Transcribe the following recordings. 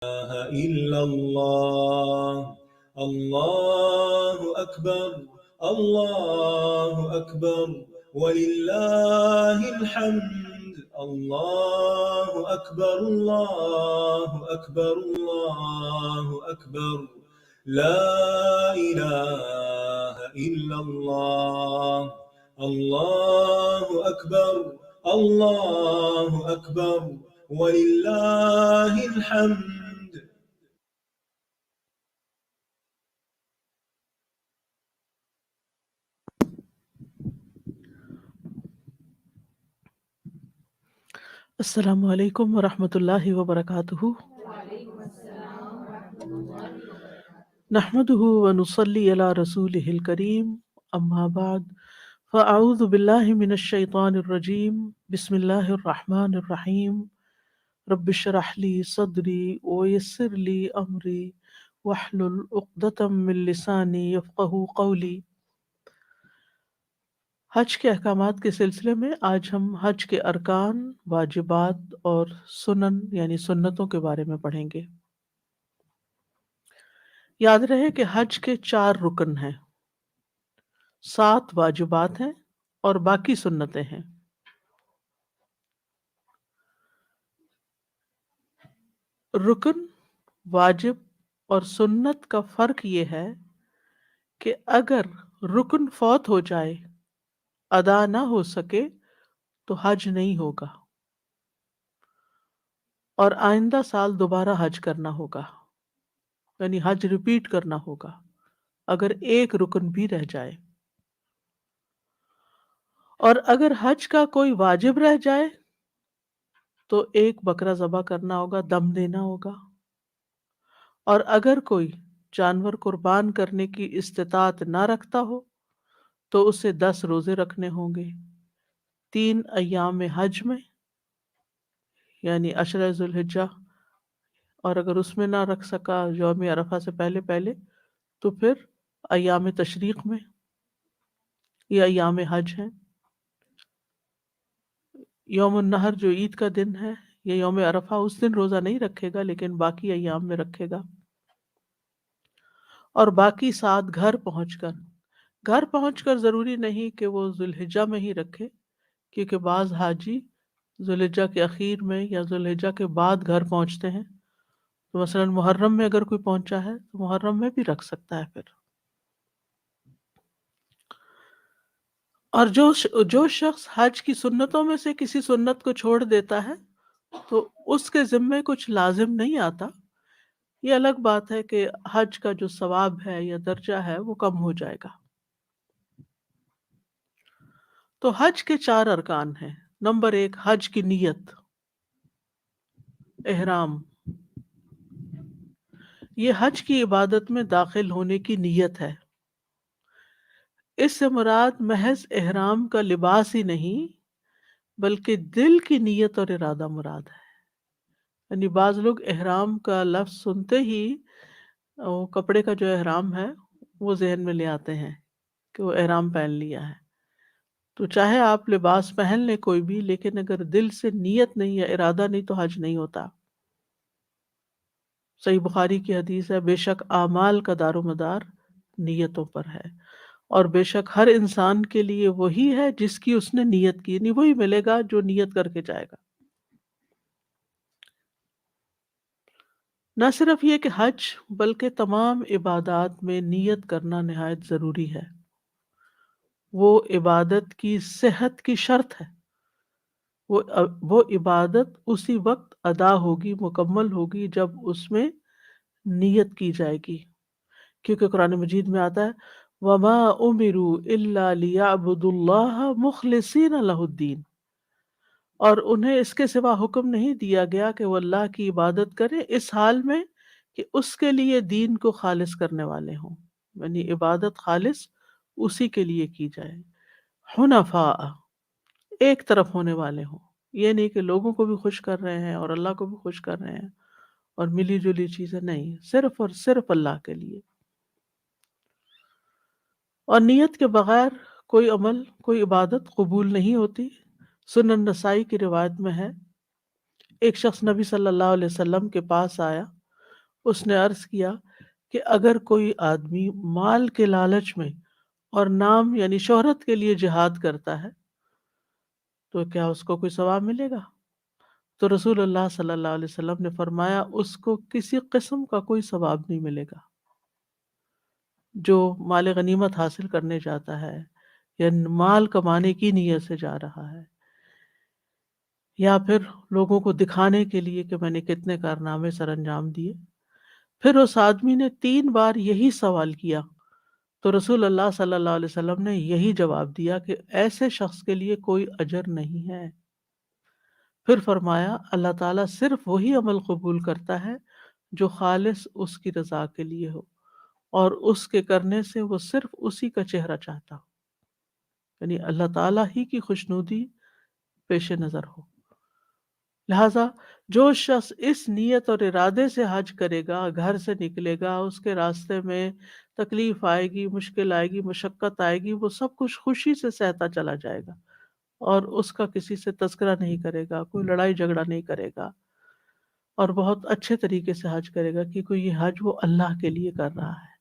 إلا الله. الله أكبر. الله أكبر ولله الحمد. الله أكبر. الله أكبر. الله أكبر. لا إله إلا الله. الله أكبر. الله أكبر ولله الحمد. السلام علیکم ورحمۃ اللہ وبرکاتہ۔ نحمده ونصلي على رسوله الكريم، اما بعد فاعوذ باللہ من الشیطان الرجیم، بسم اللہ الرحمن الرحیم۔ رب اشرح لي صدری ويسر لي امری واحلل عقدۃ من لسانی یفقهوا قولی۔ حج کے احکامات کے سلسلے میں آج ہم حج کے ارکان، واجبات اور سنن یعنی سنتوں کے بارے میں پڑھیں گے۔ یاد رہے کہ حج کے 4 رکن ہیں، 7 واجبات ہیں اور باقی سنتیں ہیں۔ رکن، واجب اور سنت کا فرق یہ ہے کہ اگر رکن فوت ہو جائے، ادا نہ ہو سکے تو حج نہیں ہوگا اور آئندہ سال دوبارہ حج کرنا ہوگا، یعنی حج ریپیٹ کرنا ہوگا اگر ایک رکن بھی رہ جائے۔ اور اگر حج کا کوئی واجب رہ جائے تو ایک بکرا ذبح کرنا ہوگا، دم دینا ہوگا۔ اور اگر کوئی جانور قربان کرنے کی استطاعت نہ رکھتا ہو تو اسے 10 روزے رکھنے ہوں گے، 3 ایام حج میں یعنی عشرہ ذوالحجہ، اور اگر اس میں نہ رکھ سکا یوم عرفہ سے پہلے پہلے تو پھر ایام تشریق میں، یہ ایام حج ہیں۔ یوم النحر جو عید کا دن ہے یا یوم عرفہ، اس دن روزہ نہیں رکھے گا لیکن باقی ایام میں رکھے گا۔ اور باقی 7 گھر پہنچ کر ضروری نہیں کہ وہ ذوالحجہ میں ہی رکھے، کیونکہ بعض حاجی ذوالحجہ کے اخیر میں یا ذوالحجہ کے بعد گھر پہنچتے ہیں، تو مثلا محرم میں اگر کوئی پہنچا ہے تو محرم میں بھی رکھ سکتا ہے پھر۔ اور جو شخص حج کی سنتوں میں سے کسی سنت کو چھوڑ دیتا ہے تو اس کے ذمے کچھ لازم نہیں آتا۔ یہ الگ بات ہے کہ حج کا جو ثواب ہے یا درجہ ہے وہ کم ہو جائے گا۔ تو حج کے 4 ارکان ہیں۔ نمبر 1، حج کی نیت، احرام۔ یہ حج کی عبادت میں داخل ہونے کی نیت ہے۔ اس سے مراد محض احرام کا لباس ہی نہیں بلکہ دل کی نیت اور ارادہ مراد ہے۔ یعنی بعض لوگ احرام کا لفظ سنتے ہی وہ کپڑے کا جو احرام ہے وہ ذہن میں لے آتے ہیں کہ وہ احرام پہن لیا ہے۔ تو چاہے آپ لباس پہن لیں کوئی بھی، لیکن اگر دل سے نیت نہیں یا ارادہ نہیں تو حج نہیں ہوتا۔ صحیح بخاری کی حدیث ہے، بے شک اعمال کا دار و مدار نیتوں پر ہے، اور بے شک ہر انسان کے لیے وہی ہے جس کی اس نے نیت کی، یعنی وہی ملے گا جو نیت کر کے جائے گا۔ نہ صرف یہ کہ حج بلکہ تمام عبادات میں نیت کرنا نہایت ضروری ہے۔ وہ عبادت کی صحت کی شرط ہے۔ وہ عبادت اسی وقت ادا ہوگی، مکمل ہوگی جب اس میں نیت کی جائے گی، کیونکہ قرآن مجید میں آتا ہے وَمَا أُمِرُوا إِلَّا لِيَعْبُدُوا اللَّهَ مُخْلِصِينَ لَهُ الدِّينَ، اور انہیں اس کے سوا حکم نہیں دیا گیا کہ وہ اللہ کی عبادت کریں اس حال میں کہ اس کے لیے دین کو خالص کرنے والے ہوں، یعنی عبادت خالص اسی کے لیے کی جائے۔ حنفاء، ایک طرف ہونے والے ہوں، یہ نہیں کہ لوگوں کو بھی خوش کر رہے ہیں اور اللہ کو بھی خوش کر رہے ہیں اور ملی جلی چیزیں نہیں، صرف اور صرف اللہ کے لیے۔ اور نیت کے بغیر کوئی عمل، کوئی عبادت قبول نہیں ہوتی۔ سنن نسائی کی روایت میں ہے، ایک شخص نبی صلی اللہ علیہ وسلم کے پاس آیا اس نے عرض کیا کہ اگر کوئی آدمی مال کے لالچ میں اور نام یعنی شہرت کے لیے جہاد کرتا ہے تو کیا اس کو کوئی ثواب ملے گا؟ تو رسول اللہ صلی اللہ علیہ وسلم نے فرمایا اس کو کسی قسم کا کوئی ثواب نہیں ملے گا۔ جو مال غنیمت حاصل کرنے جاتا ہے یا مال کمانے کی نیت سے جا رہا ہے یا پھر لوگوں کو دکھانے کے لیے کہ میں نے کتنے کارنامے سر انجام دیے، پھر اس آدمی نے 3 بار یہی سوال کیا تو رسول اللہ صلی اللہ علیہ وسلم نے یہی جواب دیا کہ ایسے شخص کے لیے کوئی اجر نہیں ہے۔ پھر فرمایا اللہ تعالیٰ صرف وہی عمل قبول کرتا ہے جو خالص اس کی رضا کے لیے ہو اور اس کے کرنے سے وہ صرف اسی کا چہرہ چاہتا ہو، یعنی اللہ تعالیٰ ہی کی خوشنودی پیش نظر ہو۔ لہٰذا جو شخص اس نیت اور ارادے سے حج کرے گا، گھر سے نکلے گا، اس کے راستے میں تکلیف آئے گی، مشکل آئے گی، مشقت آئے گی، وہ سب کچھ خوشی سے سہتا چلا جائے گا اور اس کا کسی سے تذکرہ نہیں کرے گا، کوئی لڑائی جھگڑا نہیں کرے گا اور بہت اچھے طریقے سے حج کرے گا، کیونکہ یہ حج وہ اللہ کے لیے کر رہا ہے،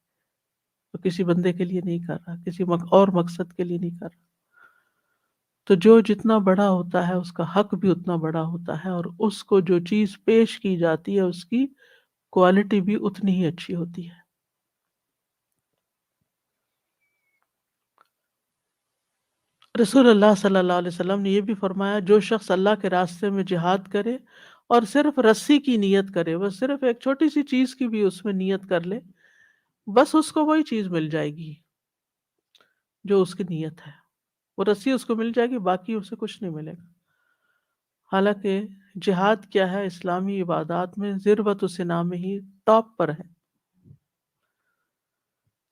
وہ کسی بندے کے لیے نہیں کر رہا، کسی اور مقصد کے لیے نہیں کر رہا۔ تو جو جتنا بڑا ہوتا ہے اس کا حق بھی اتنا بڑا ہوتا ہے، اور اس کو جو چیز پیش کی جاتی ہے اس کی کوالٹی بھی اتنی ہی اچھی ہوتی ہے۔ رسول اللہ صلی اللہ علیہ وسلم نے یہ بھی فرمایا جو شخص اللہ کے راستے میں جہاد کرے اور صرف رسی کی نیت کرے، وہ صرف ایک چھوٹی سی چیز کی بھی اس میں نیت کر لے، بس اس کو وہی چیز مل جائے گی جو اس کی نیت ہے، وہ رسی اس کو مل جائے گی، باقی اسے کچھ نہیں ملے گا۔ حالانکہ جہاد کیا ہے؟ اسلامی عبادات میں ذروۃ السنام میں ہی ٹاپ پر ہے۔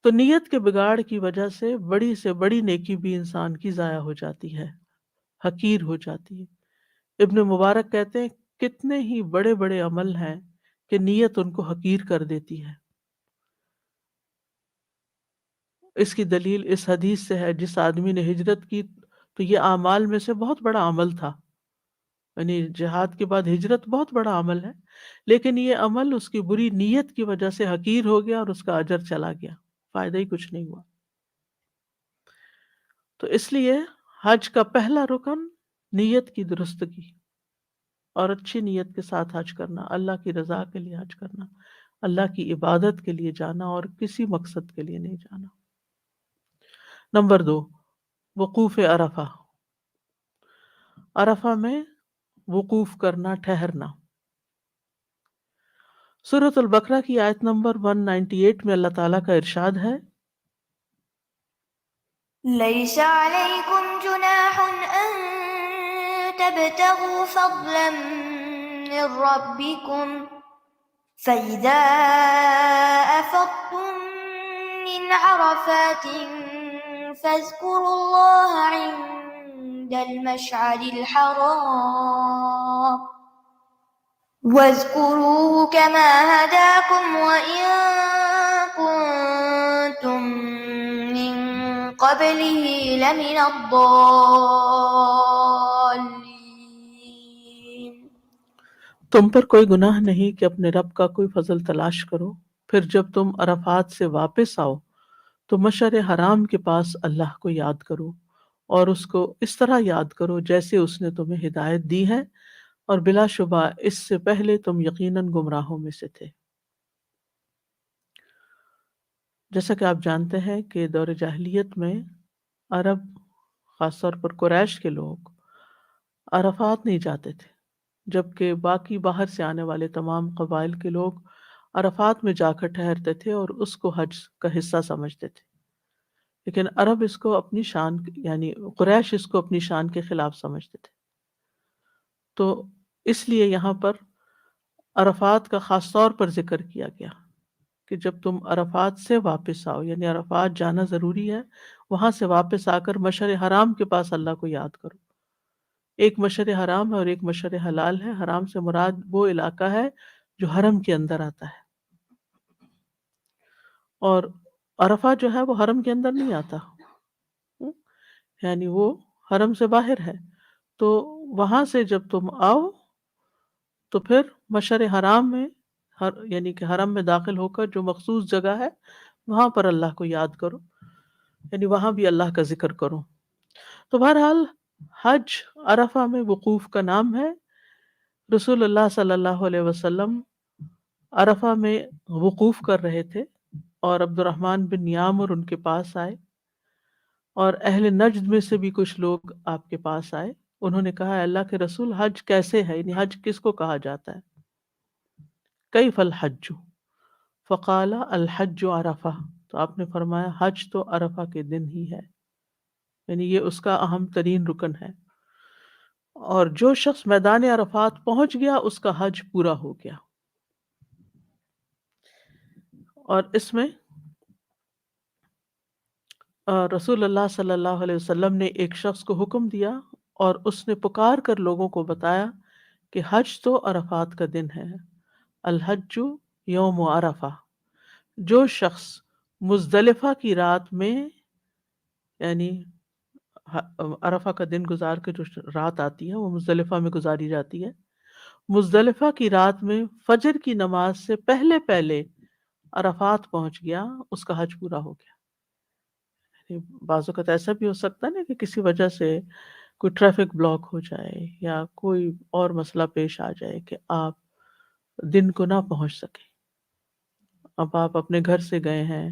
تو نیت کے بگاڑ کی وجہ سے بڑی نیکی بھی انسان کی ضائع ہو جاتی ہے، حقیر ہو جاتی ہے۔ ابن مبارک کہتے ہیں کتنے ہی بڑے بڑے عمل ہیں کہ نیت ان کو حقیر کر دیتی ہے۔ اس کی دلیل اس حدیث سے ہے، جس آدمی نے ہجرت کی تو یہ اعمال میں سے بہت بڑا عمل تھا، یعنی جہاد کے بعد ہجرت بہت بڑا عمل ہے، لیکن یہ عمل اس کی بری نیت کی وجہ سے حقیر ہو گیا اور اس کا اجر چلا گیا، فائدہ ہی کچھ نہیں ہوا۔ تو اس لیے حج کا پہلا رکن نیت کی درستگی اور اچھی نیت کے ساتھ حج کرنا، اللہ کی رضا کے لیے حج کرنا، اللہ کی عبادت کے لیے جانا اور کسی مقصد کے لیے نہیں جانا۔ نمبر 2، وقوف عرفہ، عرفہ میں وقوف کرنا، ٹھہرنا۔ سورۃ البقرہ کی آیت نمبر 198 میں اللہ تعالیٰ کا ارشاد ہے، ليس عليكم جناح أن تبتغوا فضلا من ربكم فإذا أفضتم من عرفات فاذكروا الله عند المشعر الحرام واذكروه كما هداكم وإن كنتم من قبله لمن الضالين۔ تم پر کوئی گناہ نہیں کہ اپنے رب کا کوئی فضل تلاش کرو، پھر جب تم عرفات سے واپس آؤ تو مشعر حرام کے پاس اللہ کو یاد کرو اور اس کو اس طرح یاد کرو جیسے اس نے تمہیں ہدایت دی ہے، اور بلا شبہ اس سے پہلے تم یقیناً گمراہوں میں سے تھے۔ جیسا کہ آپ جانتے ہیں کہ دور جاہلیت میں عرب، خاص طور پر قریش کے لوگ عرفات نہیں جاتے تھے، جبکہ باقی باہر سے آنے والے تمام قبائل کے لوگ عرفات میں جا کر ٹھہرتے تھے اور اس کو حج کا حصہ سمجھتے تھے، لیکن عرب اس کو اپنی شان، یعنی قریش اس کو اپنی شان کے خلاف سمجھتے تھے۔ تو اس لیے یہاں پر عرفات کا خاص طور پر ذکر کیا گیا کہ جب تم عرفات سے واپس آؤ، یعنی عرفات جانا ضروری ہے، وہاں سے واپس آ کر مشعر حرام کے پاس اللہ کو یاد کرو۔ ایک مشعر حرام ہے اور ایک مشعر حلال ہے۔ حرام سے مراد وہ علاقہ ہے جو حرم کے اندر آتا ہے، اور عرفہ جو ہے وہ حرم کے اندر نہیں آتا، یعنی وہ حرم سے باہر ہے۔ تو وہاں سے جب تم آؤ تو پھر مشعر حرام میں یعنی کہ حرم میں داخل ہو کر جو مخصوص جگہ ہے وہاں پر اللہ کو یاد کرو، یعنی وہاں بھی اللہ کا ذکر کرو۔ تو بہرحال حج عرفہ میں وقوف کا نام ہے۔ رسول اللہ صلی اللہ علیہ وسلم عرفہ میں وقوف کر رہے تھے اور عبد الرحمن بن یامر ان کے پاس آئے، اور اہل نجد میں سے بھی کچھ لوگ آپ کے پاس آئے۔ انہوں نے کہا، اے اللہ کے رسول، حج کیسے ہے، یعنی حج کس کو کہا جاتا ہے؟ کیف الحج؟ فقال الحج عرفہ، تو آپ نے فرمایا حج تو عرفہ کے دن ہی ہے، یعنی یہ اس کا اہم ترین رکن ہے، اور جو شخص میدان عرفات پہنچ گیا اس کا حج پورا ہو گیا۔ اور اس میں رسول اللہ صلی اللہ علیہ وسلم نے ایک شخص کو حکم دیا اور اس نے پکار کر لوگوں کو بتایا کہ حج تو عرفات کا دن ہے، الحج یوم عرفہ۔ جو شخص مزدلفہ کی رات میں، یعنی عرفہ کا دن گزار کے جو رات آتی ہے وہ مزدلفہ میں گزاری جاتی ہے، مزدلفہ کی رات میں فجر کی نماز سے پہلے پہلے عرفات پہنچ گیا، اس کا حج پورا ہو گیا۔ بعض اوقات ایسا بھی ہو سکتا ہے نا کہ کسی وجہ سے کوئی ٹریفک بلاک ہو جائے یا کوئی اور مسئلہ پیش آ جائے کہ آپ دن کو نہ پہنچ سکے۔ اب آپ اپنے گھر سے گئے ہیں،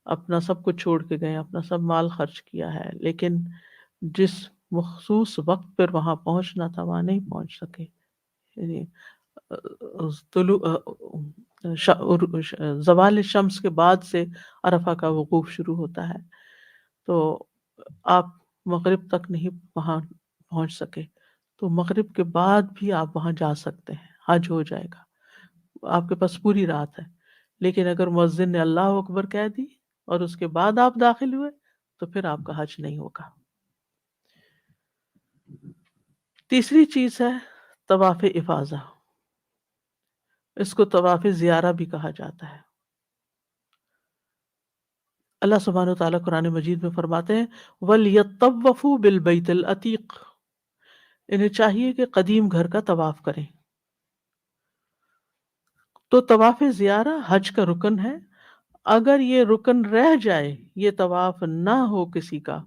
اپنا سب کچھ چھوڑ کے گئے، اپنا سب مال خرچ کیا ہے، لیکن جس مخصوص وقت پر وہاں پہنچنا تھا وہاں نہیں پہنچ سکے، یعنی زوال شمس کے بعد سے عرفہ کا وقوف شروع ہوتا ہے، تو آپ مغرب تک نہیں وہاں پہنچ سکے، تو مغرب کے بعد بھی آپ وہاں جا سکتے ہیں، حج ہو جائے گا، آپ کے پاس پوری رات ہے۔ لیکن اگر مؤذن نے اللہ اکبر کہہ دی اور اس کے بعد آپ داخل ہوئے تو پھر آپ کا حج نہیں ہوگا۔ تیسری چیز ہے طواف افاضہ، اس کو طواف زیارہ بھی کہا جاتا ہے۔ اللہ سبحانہ و تعالیٰ قرآن مجید میں فرماتے ہیں وَلْيَطَّوَّفُوا بِالْبَيْتِ الْعَتِيقِ، انہیں چاہیے کہ قدیم گھر کا طواف کریں۔ تو طواف زیارہ حج کا رکن ہے، اگر یہ رکن رہ جائے، یہ طواف نہ ہو کسی کا،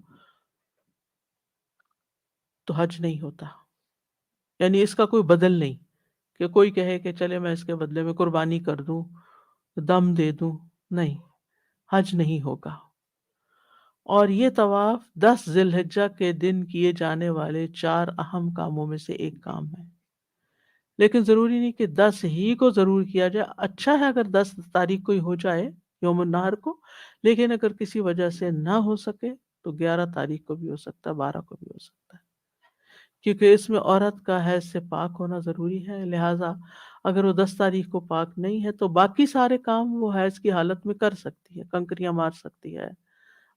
تو حج نہیں ہوتا، یعنی اس کا کوئی بدل نہیں کہ کوئی کہے کہ چلے میں اس کے بدلے میں قربانی کر دوں، دم دے دوں، نہیں، حج نہیں ہوگا۔ اور یہ طواف 10 ذی الحجہ کے دن کیے جانے والے 4 اہم کاموں میں سے ایک کام ہے، لیکن ضروری نہیں کہ 10 ہی کو ضرور کیا جائے۔ اچھا ہے اگر 10 تاریخ کو ہی ہو جائے یوم النحر کو، لیکن اگر کسی وجہ سے نہ ہو سکے تو 11 تاریخ کو بھی ہو سکتا ہے، 12 کو بھی ہو سکتا ہے، کیونکہ اس میں عورت کا حیض سے پاک ہونا ضروری ہے، لہٰذا اگر وہ 10 تاریخ کو پاک نہیں ہے تو باقی سارے کام وہ حیض کی حالت میں کر سکتی ہے، کنکریاں مار سکتی ہے،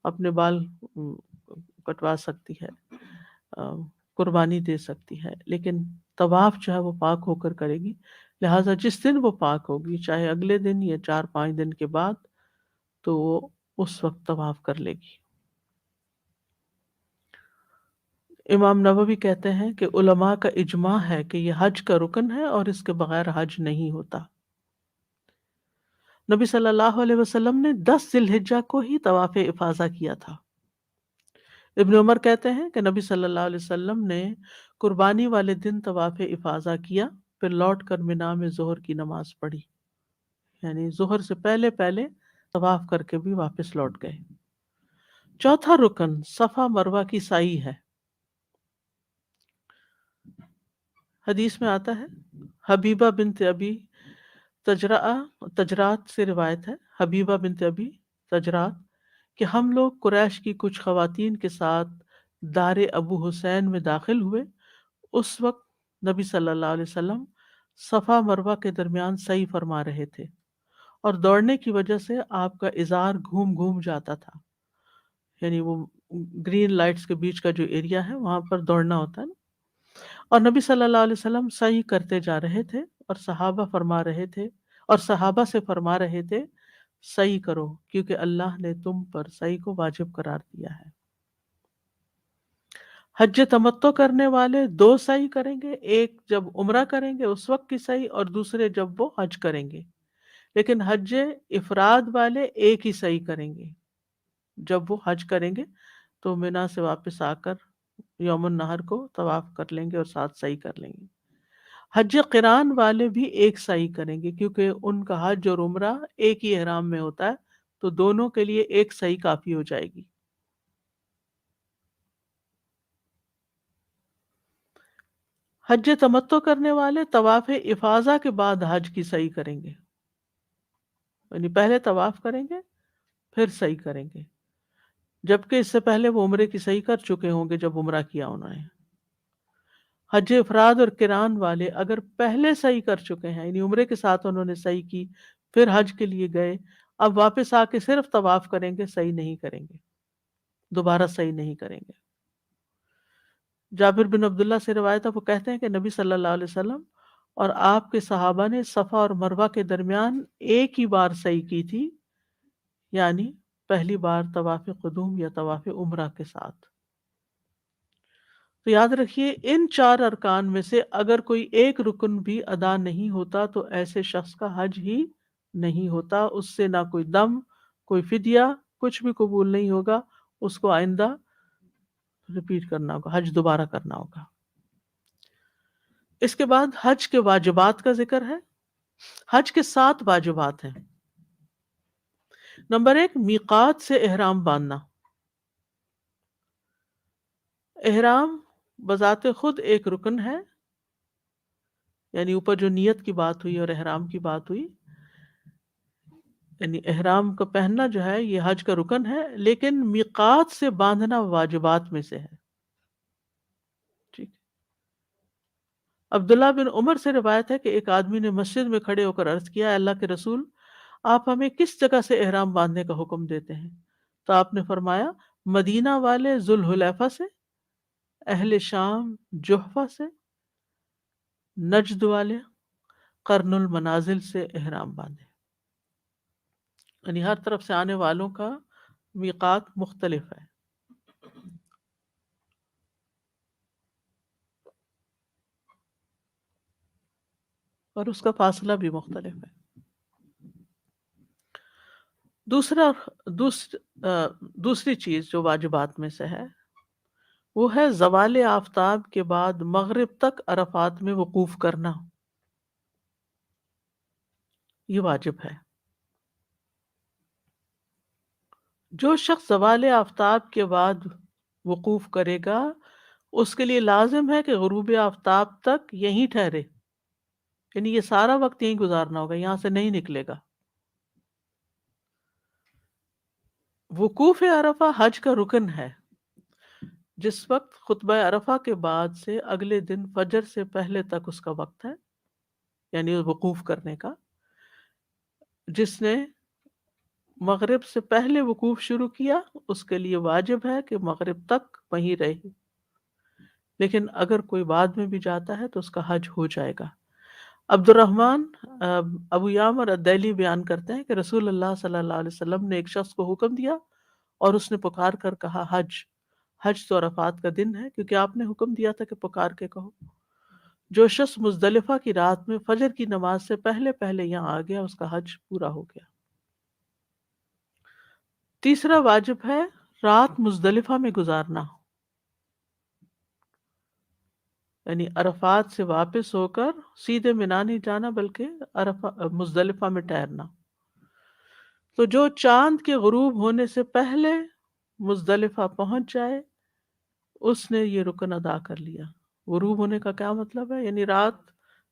اپنے بال کٹوا سکتی ہے، قربانی دے سکتی ہے، لیکن طواف جو ہے وہ پاک ہو کر کرے گی، لہٰذا جس دن وہ پاک ہوگی، چاہے اگلے دن یا 4-5 دن کے بعد، تو وہ اس وقت طواف کر لے گی۔ امام نووی کہتے ہیں کہ علماء کا اجماع ہے کہ یہ حج کا رکن ہے اور اس کے بغیر حج نہیں ہوتا۔ نبی صلی اللہ علیہ وسلم نے 10 ذی الحجہ کو ہی طواف افاضہ کیا تھا۔ ابن عمر کہتے ہیں کہ نبی صلی اللہ علیہ وسلم نے قربانی والے دن طواف افاضہ کیا، پھر لوٹ کر منا میں ظہر کی نماز پڑھی، یعنی ظہر سے پہلے پہلے طواف کر کے بھی واپس لوٹ گئے۔ چوتھا رکن صفا مروہ کی سعی ہے۔ حدیث میں آتا ہے، حبیبہ بنت ابی تجرات سے روایت ہے، حبیبہ بنت ابی تجرات، کہ ہم لوگ قریش کی کچھ خواتین کے ساتھ دار ابو حسین میں داخل ہوئے، اس وقت نبی صلی اللہ علیہ وسلم صفا مروہ کے درمیان سعی فرما رہے تھے، اور دوڑنے کی وجہ سے آپ کا ازار گھوم گھوم جاتا تھا، یعنی وہ گرین لائٹس کے بیچ کا جو ایریا ہے وہاں پر دوڑنا ہوتا ہے نا، اور نبی صلی اللہ علیہ وسلم سعی کرتے جا رہے تھے اور صحابہ سے فرما رہے تھے سعی کرو کیونکہ اللہ نے تم پر سعی کو واجب قرار دیا ہے۔ حج تمتع کرنے والے دو سعی کریں گے، ایک جب عمرہ کریں گے اس وقت کی سعی، اور دوسرے جب وہ حج کریں گے. لیکن حج افراد والے ایک ہی سعی کریں گے. جب وہ حج کریں گے تو منا سے واپس آ کر یوم النحر کو طواف کر لیں گے اور ساتھ سعی کر لیں گے. حج قران والے بھی ایک سعی کریں گے کیونکہ ان کا حج اور عمرہ ایک ہی احرام میں ہوتا ہے، تو دونوں کے لیے ایک سعی کافی ہو جائے گی. حج تمتع کرنے والے طواف افاضہ کے بعد حج کی سعی کریں گے، یعنی پہلے طواف کریں گے پھر سعی کریں گے، جبکہ اس سے پہلے وہ عمرے کی سعی کر چکے ہوں گے جب عمرہ کیا انہوں نے. حج افراد اور قران والے اگر پہلے سعی کر چکے ہیں، یعنی عمرے کے ساتھ انہوں نے سعی کی پھر حج کے لیے گئے، اب واپس آ کے صرف طواف کریں گے، سعی نہیں کریں گے، دوبارہ سعی نہیں کریں گے. جابر بن عبداللہ سے روایت ہے، وہ کہتے ہیں کہ نبی صلی اللہ علیہ وسلم اور آپ کے صحابہ نے صفا اور مروہ کے درمیان ایک ہی بار سعی کی تھی، یعنی پہلی بار طواف قدوم یا طواف عمرہ کے ساتھ. تو یاد رکھیے ان چار ارکان میں سے اگر کوئی ایک رکن بھی ادا نہیں ہوتا تو ایسے شخص کا حج ہی نہیں ہوتا، اس سے نہ کوئی دم، کوئی فدیہ، کچھ بھی قبول نہیں ہوگا، اس کو آئندہ ریپیٹ کرنا ہوگا، حج دوبارہ کرنا ہوگا. اس کے بعد حج کے واجبات کا ذکر ہے. حج کے 7 واجبات ہیں. نمبر 1، میقات سے احرام باندھنا. احرام بذات خود ایک رکن ہے، یعنی اوپر جو نیت کی بات ہوئی اور احرام کی بات ہوئی، یعنی احرام کا پہننا جو ہے یہ حج کا رکن ہے، لیکن میقات سے باندھنا واجبات میں سے ہے. ٹھیک. عبداللہ بن عمر سے روایت ہے کہ ایک آدمی نے مسجد میں کھڑے ہو کر عرض کیا، "اے اللہ کے رسول، آپ ہمیں کس جگہ سے احرام باندھنے کا حکم دیتے ہیں؟" تو آپ نے فرمایا، مدینہ والے ذوالحلیفہ سے، اہل شام جحفہ سے، نجد والے قرن المنازل سے احرام باندھے. یعنی ہر طرف سے آنے والوں کا میقات مختلف ہے. اور اس کا فاصلہ بھی مختلف ہے. دوسری چیز جو واجبات میں سے ہے وہ ہے زوال آفتاب کے بعد مغرب تک عرفات میں وقوف کرنا. یہ واجب ہے. جو شخص زوال آفتاب کے بعد وقوف کرے گا اس کے لیے لازم ہے کہ غروب آفتاب تک یہیں ٹھہرے، یعنی یہ سارا وقت یہیں گزارنا ہوگا، یہاں سے نہیں نکلے گا. وقوف عرفہ حج کا رکن ہے. جس وقت خطبہ عرفہ کے بعد سے اگلے دن فجر سے پہلے تک اس کا وقت ہے، یعنی وقوف کرنے کا. جس نے مغرب سے پہلے وقوف شروع کیا اس کے لیے واجب ہے کہ مغرب تک وہیں رہے، لیکن اگر کوئی بعد میں بھی جاتا ہے تو اس کا حج ہو جائے گا. عبد الرحمن ابو یامر الدیلی بیان کرتے ہیں کہ رسول اللہ صلی اللہ علیہ وسلم نے ایک شخص کو حکم دیا اور اس نے پکار کر کہا، حج تو عرفات کا دن ہے، کیونکہ آپ نے حکم دیا تھا کہ پکار کے کہو. جو شخص مزدلفہ کی رات میں فجر کی نماز سے پہلے پہلے یہاں آ گیا اس کا حج پورا ہو گیا. تیسرا واجب ہے رات مزدلفہ میں گزارنا، یعنی عرفات سے واپس ہو کر سیدھے مینا نہیں جانا بلکہ مزدلفہ میں ٹھہرنا. تو جو چاند کے غروب ہونے سے پہلے مزدلفہ پہنچ جائے اس نے یہ رکن ادا کر لیا. غروب ہونے کا کیا مطلب ہے؟ یعنی رات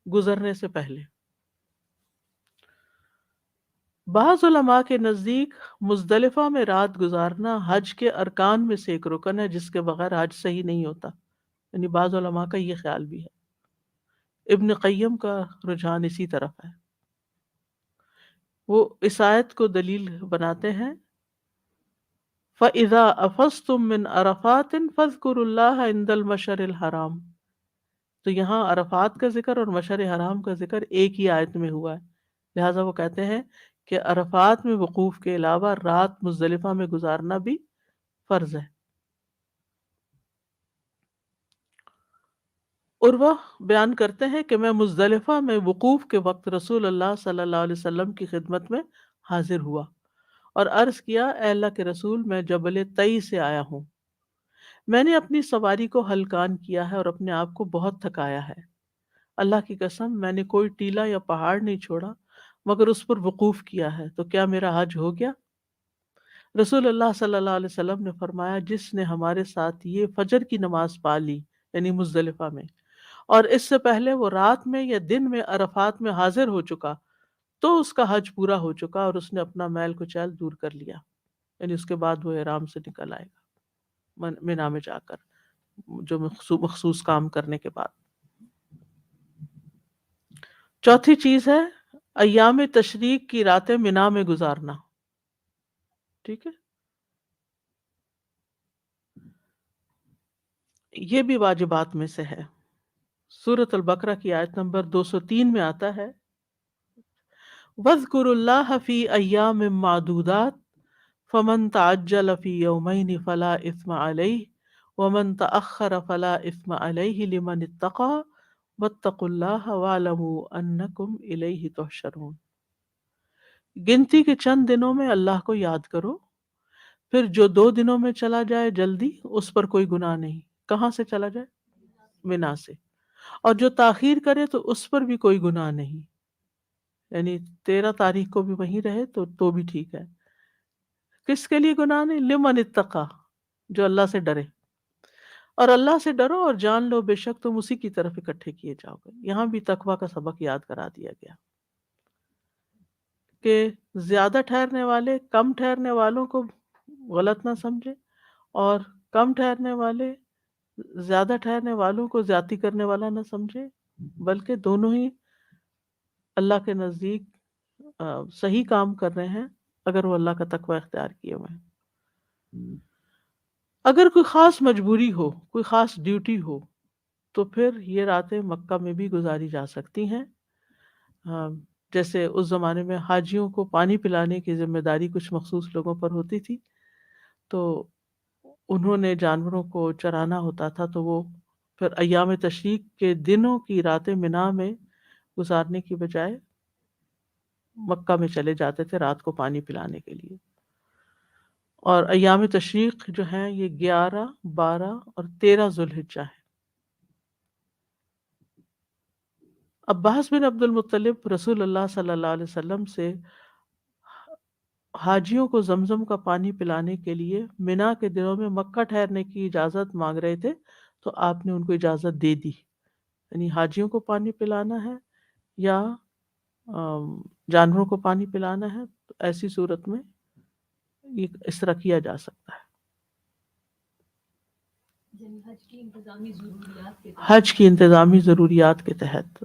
گزرنے سے پہلے. بعض علماء کے نزدیک مزدلفہ میں رات گزارنا حج کے ارکان میں سے ایک رکن ہے جس کے بغیر حج صحیح نہیں ہوتا، یعنی بعض علماء کا یہ خیال بھی ہے. ابن قیم کا رجحان اسی طرف ہے. وہ اس آیت کو دلیل بناتے ہیں، فَإِذَا أَفَضْتُم مِّنْ عَرَفَاتٍ فَاذْكُرُوا اللَّهَ عِندَ الْمَشْعَرِ الْحَرَامِ. تو یہاں عرفات کا ذکر اور مشعر حرام کا ذکر ایک ہی آیت میں ہوا ہے، لہٰذا وہ کہتے ہیں کہ عرفات میں وقوف کے علاوہ رات مزدلفہ میں گزارنا بھی فرض ہے. عروہ بیان کرتے ہیں کہ میں مزدلفہ میں وقوف کے وقت رسول اللہ صلی اللہ علیہ وسلم کی خدمت میں حاضر ہوا اور عرض کیا، اے اللہ کے رسول، میں جبل طئی سے آیا ہوں، میں نے اپنی سواری کو ہلکان کیا ہے اور اپنے آپ کو بہت تھکایا ہے، اللہ کی قسم میں نے کوئی ٹیلا یا پہاڑ نہیں چھوڑا مگر اس پر وقوف کیا ہے، تو کیا میرا حج ہو گیا؟ رسول اللہ صلی اللہ علیہ وسلم نے فرمایا، جس نے ہمارے ساتھ یہ فجر کی نماز پا لی یعنی مزدلفہ میں، اور اس سے پہلے وہ رات میں یا دن میں عرفات میں حاضر ہو چکا، تو اس کا حج پورا ہو چکا اور اس نے اپنا میل کچیل دور کر لیا، یعنی اس کے بعد وہ احرام سے نکل آئے گا مینا میں جا کر، جو مخصوص کام کرنے کے بعد۔ چوتھی چیز ہے ایام تشریق کی راتیں مینا میں گزارنا، ٹھیک ہے، یہ بھی واجبات میں سے ہے۔ سورۃ البقرہ کی آیت نمبر 203 میں آتا ہے، وَاذْكُرُوا اللَّهَ فِي أَيَّامٍ مَّعْدُودَاتٍ فَمَن تَعَجَّلَ فِي يَوْمَيْنِ فَلَا إِثْمَ عَلَيْهِ وَمَن تَأَخَّرَ فَلَا إِثْمَ عَلَيْهِ لِمَنِ اتَّقَىٰ وَاتَّقُوا اللَّهَ وَاعْلَمُوا أَنَّكُمْ إِلَيْهِ تُحْشَرُونَ۔ گنتی کے چند دنوں میں اللہ کو یاد کرو، پھر جو 2 دنوں میں چلا جائے جلدی، اس پر کوئی گناہ نہیں۔ کہاں سے چلا جائے؟ مینا سے۔ اور جو تاخیر کرے تو اس پر بھی کوئی گناہ نہیں، یعنی 13 تاریخ کو بھی وہیں رہے تو بھی ٹھیک ہے۔ کس کے لیے گناہ نہیں؟ لمن اتقا، جو اللہ سے ڈرے، اور اللہ سے ڈرو اور جان لو بے شک تم اسی کی طرف اکٹھے کیے جاؤ گے۔ یہاں بھی تقویٰ کا سبق یاد کرا دیا گیا کہ زیادہ ٹھہرنے والے کم ٹھہرنے والوں کو غلط نہ سمجھے، اور کم ٹھہرنے والے زیادہ ٹھہرنے والوں کو زیادتی کرنے والا نہ سمجھے، بلکہ دونوں ہی اللہ کے نزدیک صحیح کام کر رہے ہیں اگر وہ اللہ کا تقوی اختیار کیے ہوئے ہیں۔ اگر کوئی خاص مجبوری ہو، کوئی خاص ڈیوٹی ہو، تو پھر یہ راتیں مکہ میں بھی گزاری جا سکتی ہیں۔ جیسے اس زمانے میں حاجیوں کو پانی پلانے کی ذمہ داری کچھ مخصوص لوگوں پر ہوتی تھی، تو انہوں نے جانوروں کو چرانا ہوتا تھا، تو وہ پھر ایام تشریق کے دنوں کی راتیں مینا میں گزارنے کی بجائے مکہ میں چلے جاتے تھے رات کو پانی پلانے کے لیے۔ اور ایام تشریق جو ہیں یہ 11، 12 اور 13 ذوالحجہ ہے۔ عباس بن عبد المطلب رسول اللہ صلی اللہ علیہ وسلم سے حاجیوں کو زمزم کا پانی پلانے کے لیے مینا کے دنوں میں مکہ ٹھہرنے کی اجازت مانگ رہے تھے، تو آپ نے ان کو اجازت دے دی، یعنی حاجیوں کو پانی پلانا ہے یا جانوروں کو پانی پلانا ہے، تو ایسی صورت میں یہ اس طرح کیا جا سکتا ہے۔ حج کی انتظامی ضروریات کے تحت،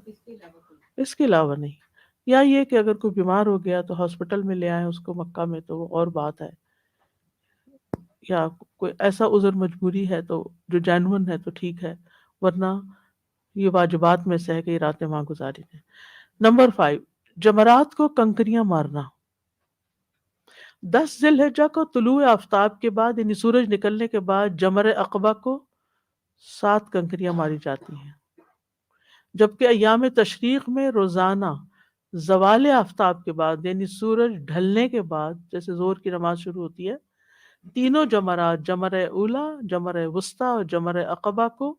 اس کے علاوہ نہیں۔ یا یہ کہ اگر کوئی بیمار ہو گیا تو ہاسپٹل میں لے آئیں اس کو مکہ میں، تو وہ اور بات ہے، یا کوئی ایسا عذر مجبوری ہے تو جو جینون ہے تو ٹھیک ہے، ورنہ یہ واجبات میں سے ہے کہ یہ راتیں وہاں گزاری ہیں۔ نمبر 5، جمرات کو کنکریاں مارنا۔ 10 ذی الحجہ کو طلوع آفتاب کے بعد یعنی سورج نکلنے کے بعد جمر عقبہ کو 7 کنکریاں ماری جاتی ہیں، جبکہ ایام تشریق میں روزانہ زوال آفتاب کے بعد یعنی سورج ڈھلنے کے بعد، جیسے زور کی نماز شروع ہوتی ہے، تینوں جمرات، جمر اولا، جمر وسطیٰ اور جمر عقبہ کو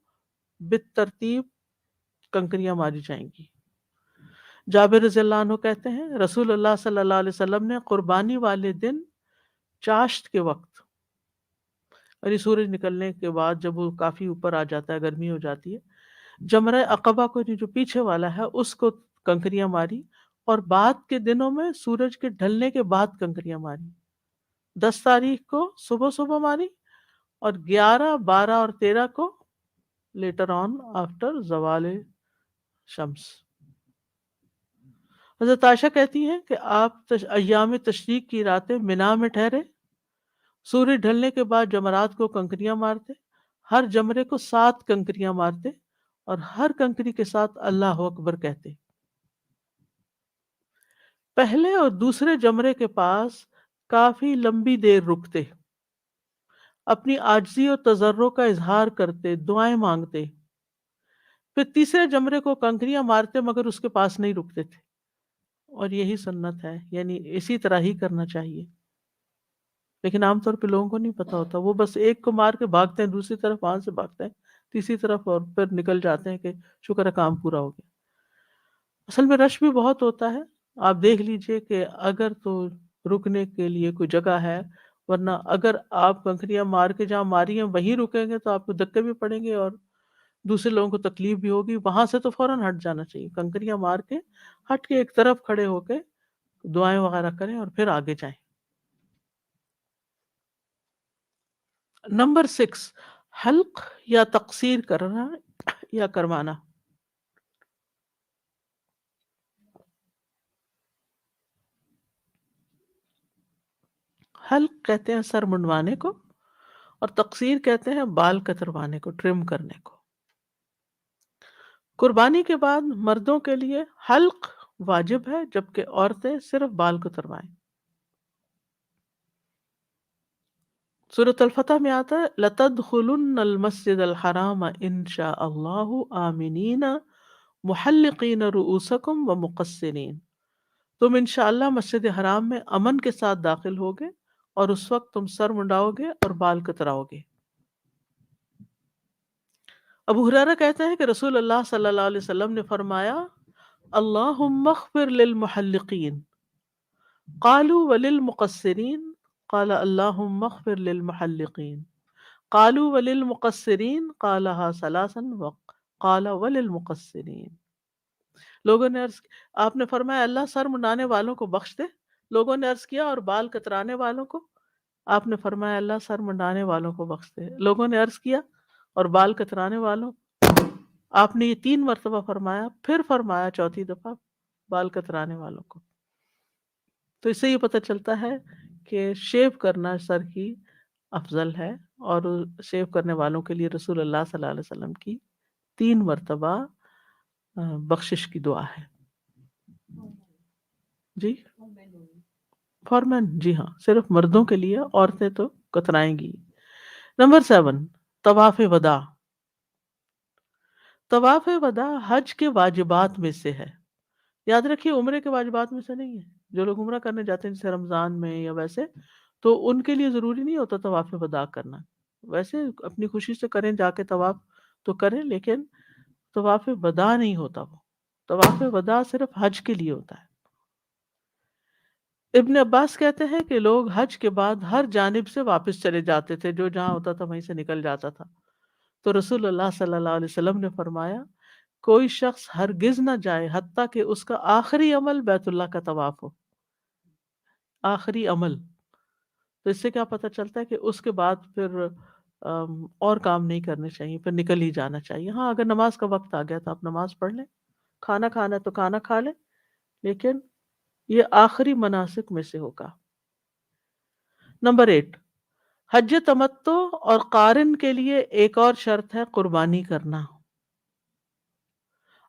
بالترتیب کنکریاں ماری جائیں گی۔ جابر رضی اللہ عنہ کہتے ہیں رسول اللہ صلی اللہ علیہ وسلم نے قربانی والے دن چاشت کے وقت، یعنی سورج نکلنے کے بعد جب وہ کافی اوپر آ جاتا ہے، گرمی ہو جاتی ہے، جمرہ عقبہ کو جو پیچھے والا ہے اس کو کنکریاں ماری، اور بعد کے دنوں میں سورج کے ڈھلنے کے بعد کنکریاں ماری۔ 10 تاریخ کو صبح صبح ماری، اور 11، 12 اور 13 کو لیٹر آن آفٹر زوال شمس۔ حضرت عائشہ کہتی ہیں کہ آپ ایام تشریق کی راتیں مینا میں ٹھہرے، سورج ڈھلنے کے بعد جمرات کو کنکریاں مارتے، ہر جمرے کو 7 کنکریاں مارتے، اور ہر کنکری کے ساتھ اللہ اکبر کہتے۔ پہلے اور دوسرے جمرے کے پاس کافی لمبی دیر رکتے، اپنی عاجزی اور تضرع کا اظہار کرتے، دعائیں مانگتے، پھر تیسرے جمرے کو کنکریاں مارتے مگر اس کے پاس نہیں رکتے تھے، اور یہی سنت ہے، یعنی اسی طرح ہی کرنا چاہیے. لیکن عام طور پہ لوگوں کو نہیں پتا ہوتا، وہ بس ایک کو مار کے بھاگتے ہیں، دوسری طرف وہاں سے بھاگتے ہیں، تیسری طرف، اور پھر نکل جاتے ہیں کہ شکر ہے کام پورا ہو گیا. اصل میں رش بھی بہت ہوتا ہے. آپ دیکھ لیجئے کہ اگر تو رکنے کے لیے کوئی جگہ ہے، ورنہ اگر آپ کنکریاں مار کے جہاں ماری ہیں وہیں رکیں گے تو آپ کو دھکے بھی پڑیں گے اور دوسرے لوگوں کو تکلیف بھی ہوگی. وہاں سے تو فوراً ہٹ جانا چاہیے، کنکریاں مار کے ہٹ کے ایک طرف کھڑے ہو کے دعائیں وغیرہ کریں اور پھر آگے جائیں. نمبر 6، حلق یا تقصیر کرنا یا کروانا. حلق کہتے ہیں سر منڈوانے کو، اور تقصیر کہتے ہیں بال کتروانے کو، ٹرم کرنے کو. قربانی کے بعد مردوں کے لیے حلق واجب ہے، جبکہ عورتیں صرف بال کتروائیں. سورۃ الفتح میں آتا ہے لَتَدْخُلُنَّ الْمَسْجِدَ الْحَرَامَ إِنْ شَاءَ اللَّهُ آمِنِينَ مُحَلِّقِينَ رُؤُوسَكُمْ وَمُقَصِّرِينَ. تم انشاءاللہ مسجد حرام میں امن کے ساتھ داخل ہوگے، اور اس وقت تم سر منڈاؤ گے اور بال کتراؤ گے. ابو ہریرہ کہتے ہیں کہ رسول اللہ صلی اللہ علیہ وسلم نے فرمایا اللہم اغفر للمحلقین قالوا وللمقصرین قال اللہم اغفر للمحلقین قالوا وللمقصرین قالها ثلاثا وقال وللمقصرین. لوگوں نے عرض، آپ نے فرمایا اللہ سر منڈانے والوں کو بخش دے. لوگوں نے عرض کیا اور بال کترانے والوں کو؟ آپ نے فرمایا اللہ سر منڈانے والوں کو بخش دے. لوگوں نے عرض کیا اور بال کترانے والوں؟ آپ نے یہ 3 مرتبہ فرمایا، پھر فرمایا چوتھی دفعہ بال کترانے والوں کو. تو اس سے یہ پتہ چلتا ہے کہ شیو کرنا سر کی افضل ہے، اور شیو کرنے والوں کے لیے رسول اللہ صلی اللہ علیہ وسلم کی 3 مرتبہ بخشش کی دعا ہے. جی فورمین، جی ہاں، صرف مردوں کے لیے، عورتیں تو کترائیں گی. نمبر 7، طواف وداع. طواف وداع حج کے واجبات میں سے ہے. یاد رکھیے عمرے کے واجبات میں سے نہیں ہے. جو لوگ عمرہ کرنے جاتے ہیں جیسے رمضان میں یا ویسے، تو ان کے لیے ضروری نہیں ہوتا طواف وداع کرنا. ویسے اپنی خوشی سے کریں، جا کے طواف تو کریں، لیکن طواف وداع نہیں ہوتا. وہ طواف وداع صرف حج کے لیے ہوتا ہے. ابن عباس کہتے ہیں کہ لوگ حج کے بعد ہر جانب سے واپس چلے جاتے تھے، جو جہاں ہوتا تھا وہیں سے نکل جاتا تھا. تو رسول اللہ صلی اللہ علیہ وسلم نے فرمایا کوئی شخص ہرگز نہ جائے حتیٰ کہ اس کا آخری عمل بیت اللہ کا طواف ہو. آخری عمل. تو اس سے کیا پتہ چلتا ہے کہ اس کے بعد پھر اور کام نہیں کرنے چاہیے، پھر نکل ہی جانا چاہیے. ہاں اگر نماز کا وقت آ گیا تو آپ نماز پڑھ لیں، کھانا کھانا ہے تو کھانا کھا لیں، لیکن یہ آخری مناسک میں سے ہوگا. نمبر 8، حج تمتع اور قارن کے لیے ایک اور شرط ہے قربانی کرنا.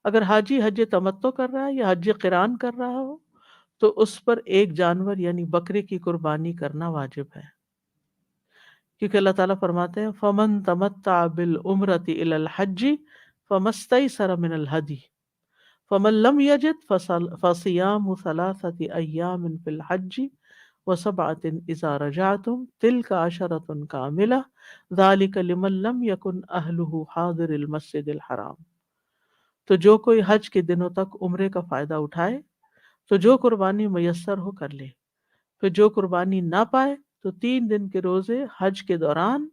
اگر حاجی حج تمتع کر رہا ہے یا حج قران کر رہا ہو تو اس پر ایک جانور یعنی بکرے کی قربانی کرنا واجب ہے، کیونکہ اللہ تعالیٰ فرماتے ہیں فَمَن تَمَتَّعَ بِالْعُمْرَةِ إِلَى الْحَجِّ فَمَسْتَيْسَرَ مِنَ الْهَدْيِ فَمَن لَّمْ يَجِدْ فَصِيَامُ 3 أَيَّامٍ فِي الْحَجِّ وَسَبْعَةٍ إِذَا رَجَعْتُمْ تِلْكَ 10 كَامِلَةٌ ذَلِكَ لِمَن لَّمْ يَكُنْ أَهْلُهُ حَاضِرِ الْمَسْجِدِ الْحَرَامِ. تو جو کوئی حج کے دنوں تک عمرے کا فائدہ اٹھائے تو جو قربانی میسر ہو کر لے. پھر جو قربانی نہ پائے تو 3 دن کے روزے حج کے دوران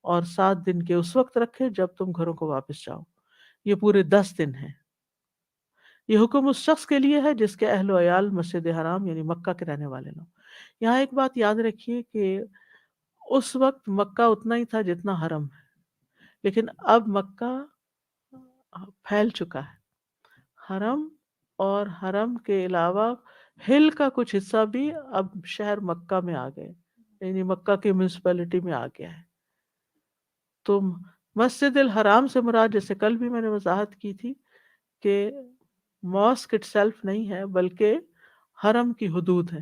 اور 7 دن کے اس وقت رکھے جب تم گھروں کو واپس جاؤ. یہ پورے 10 دن ہیں. یہ حکم اس شخص کے لیے ہے جس کے اہل و عیال مسجد حرام یعنی مکہ کے رہنے والے لوگ. یہاں ایک بات یاد رکھیے کہ اس وقت مکہ اتنا ہی تھا جتنا حرم ہے، لیکن اب مکہ پھیل چکا ہے. حرم اور حرم کے علاوہ ہل کا کچھ حصہ بھی اب شہر مکہ میں آ گئے، یعنی مکہ کی میونسپلٹی میں آ گیا ہے. تو مسجد الحرام سے مراد، جیسے کل بھی میں نے وضاحت کی تھی، کہ ماسک اٹ سیلف نہیں ہے بلکہ حرم کی حدود ہے.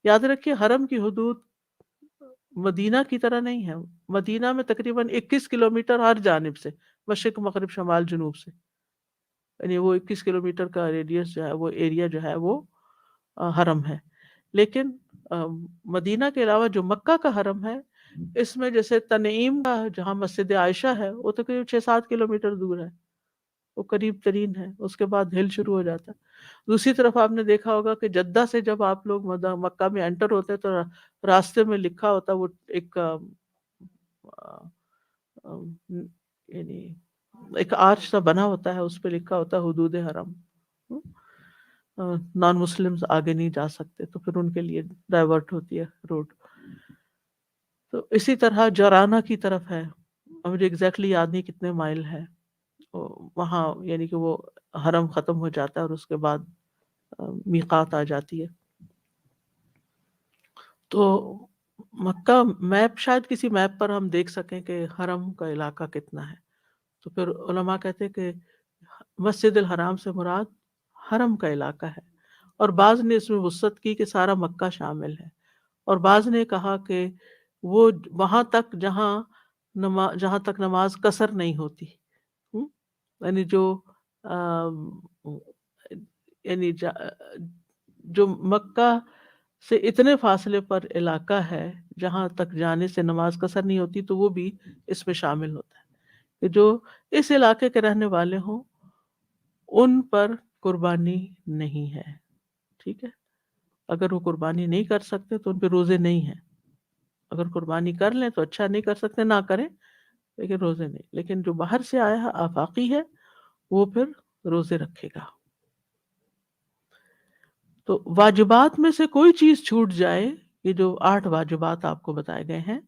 یاد رکھیے حرم کی حدود مدینہ کی طرح نہیں ہے. مدینہ میں تقریباً 21 کلومیٹر ہر جانب سے، مشرق مغرب شمال جنوب سے. یعنی وہ 21 کلومیٹر کا ریڈیس جو ہے وہ ایریا جو ہے وہ حرم ہے. لیکن مدینہ کے علاوہ جو مکہ کا حرم ہے اس میں جیسے تنعیم کا جہاں مسجد عائشہ ہے وہ تو قریب 6-7 کلومیٹر دور ہے، وہ قریب ترین ہے، اس کے بعد ہل شروع ہو جاتا ہے. دوسری طرف آپ نے دیکھا ہوگا کہ جدہ سے جب آپ لوگ مکہ میں انٹر ہوتے ہیں تو راستے میں لکھا ہوتا ہے وہ ایک یعنی ایک آرچ سا بنا ہوتا ہے، اس پہ لکھا ہوتا ہے حدود حرم، نان مسلمز آگے نہیں جا سکتے، تو پھر ان کے لیے ڈائیورٹ ہوتی ہے روڈ. تو اسی طرح جرانہ کی طرف ہے، مجھے ایگزیکٹلی یاد نہیں کتنے مائل ہے وہاں، یعنی کہ وہ حرم ختم ہو جاتا ہے اور اس کے بعد میقات آ جاتی ہے. تو مکہ میپ، شاید کسی میپ پر ہم دیکھ سکیں کہ حرم کا علاقہ کتنا ہے. تو پھر علماء کہتے ہیں کہ مسجد الحرام سے مراد حرم کا علاقہ ہے، اور بعض نے اس میں وسعت کی کہ سارا مکہ شامل ہے، اور بعض نے کہا کہ وہ وہاں تک جہاں تک نماز قصر نہیں ہوتی، یعنی یعنی جو مکہ سے اتنے فاصلے پر علاقہ ہے جہاں تک جانے سے نماز قصر نہیں ہوتی، تو وہ بھی اس میں شامل ہوتا ہے کہ جو اس علاقے کے رہنے والے ہوں ان پر قربانی نہیں ہے. ٹھیک ہے، اگر وہ قربانی نہیں کر سکتے تو ان پہ روزے نہیں ہیں. اگر قربانی کر لیں تو اچھا، نہیں کر سکتے نہ کریں، لیکن روزے نہیں. لیکن جو باہر سے آیا ہے آفاقی ہے وہ پھر روزے رکھے گا. تو واجبات میں سے کوئی چیز چھوٹ جائے، یہ جو 8 واجبات آپ کو بتائے گئے ہیں،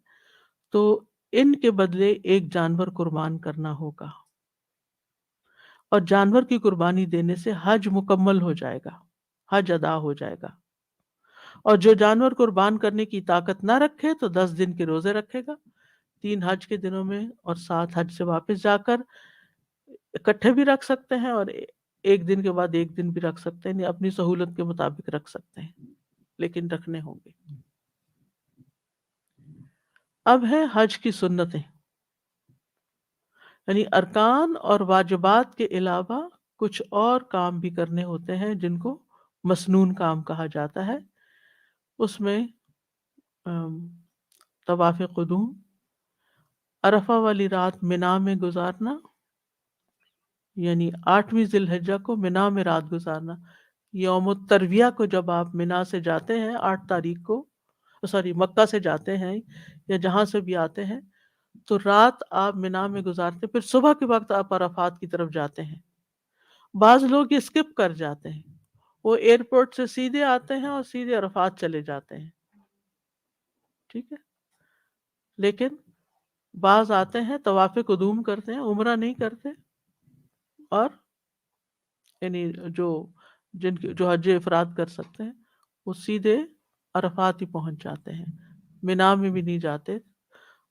تو ان کے بدلے ایک جانور قربان کرنا ہوگا، اور جانور کی قربانی دینے سے حج مکمل ہو جائے گا، حج ادا ہو جائے گا. اور جو جانور قربان کرنے کی طاقت نہ رکھے تو 10 دن کے روزے رکھے گا، 3 حج کے دنوں میں اور 7 حج سے واپس جا کر. اکٹھے بھی رکھ سکتے ہیں اور ایک دن کے بعد ایک دن بھی رکھ سکتے ہیں، یعنی اپنی سہولت کے مطابق رکھ سکتے ہیں، لیکن رکھنے ہوں گے. اب ہے حج کی سنتیں، یعنی ارکان اور واجبات کے علاوہ کچھ اور کام بھی کرنے ہوتے ہیں جن کو مسنون کام کہا جاتا ہے. اس میں طواف قدوم، عرفہ والی رات منا میں گزارنا، یعنی 8ویں ذی الحجہ کو منا میں رات گزارنا. یوم الترویہ کو جب آپ منا سے جاتے ہیں 8 تاریخ کو، مکہ سے جاتے ہیں یا جہاں سے بھی آتے ہیں، تو رات آپ منا میں گزارتے، پھر صبح کے وقت آپ عرفات کی طرف جاتے ہیں. بعض لوگ یہ اسکپ کر جاتے ہیں، وہ ایئرپورٹ سے سیدھے آتے ہیں اور سیدھے عرفات چلے جاتے ہیں. ٹھیک ہے، لیکن بعض آتے ہیں طواف قدوم کرتے ہیں، عمرہ نہیں کرتے، اور یعنی جو حج افراد کر سکتے ہیں وہ سیدھے عرفات ہی پہنچ جاتے ہیں، منا میں بھی نہیں جاتے.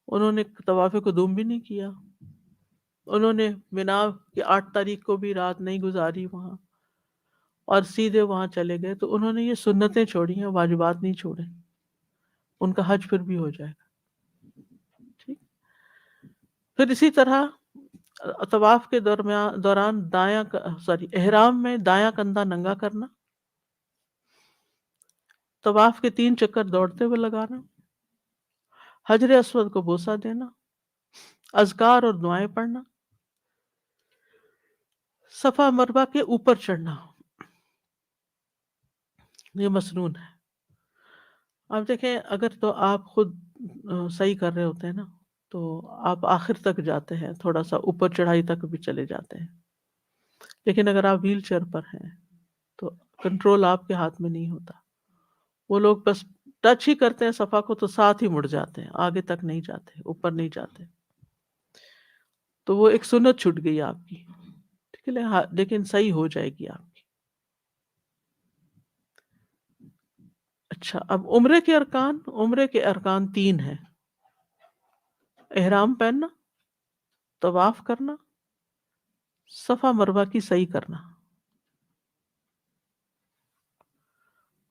انہوں نے طواف قدوم بھی نہیں کیا، انہوں نے منا کی 8 تاریخ کو بھی رات نہیں گزاری وہاں، اور سیدھے وہاں چلے گئے. تو انہوں نے یہ سنتیں چھوڑی ہیں، واجبات نہیں چھوڑے. ان کا حج پھر بھی ہو جائے گا. ٹھیک. پھر اسی طرح طواف کے دوران احرام میں دایاں کندھا ننگا کرنا، طواف کے 3 چکر دوڑتے ہوئے لگانا، حجر اسود کو بوسہ دینا، اذکار اور دعائیں پڑھنا، صفا مروہ کے اوپر چڑھنا، یہ مسنون ہے. آپ دیکھیں اگر تو آپ خود صحیح کر رہے ہوتے ہیں نا تو آپ آخر تک جاتے ہیں، تھوڑا سا اوپر چڑھائی تک بھی چلے جاتے ہیں. لیکن اگر آپ ویل چیئر پر ہیں تو کنٹرول آپ کے ہاتھ میں نہیں ہوتا. وہ لوگ بس ٹچ ہی کرتے ہیں صفا کو تو ساتھ ہی مڑ جاتے ہیں، آگے تک نہیں جاتے، اوپر نہیں جاتے. تو وہ ایک سنت چھوٹ گئی آپ کی. ٹھیک ہے، لیکن صحیح ہو جائے گی آپ کی. اچھا، اب عمرے کے ارکان 3 ہیں: احرام پہننا، طواف کرنا، صفا مروہ کی صحیح کرنا.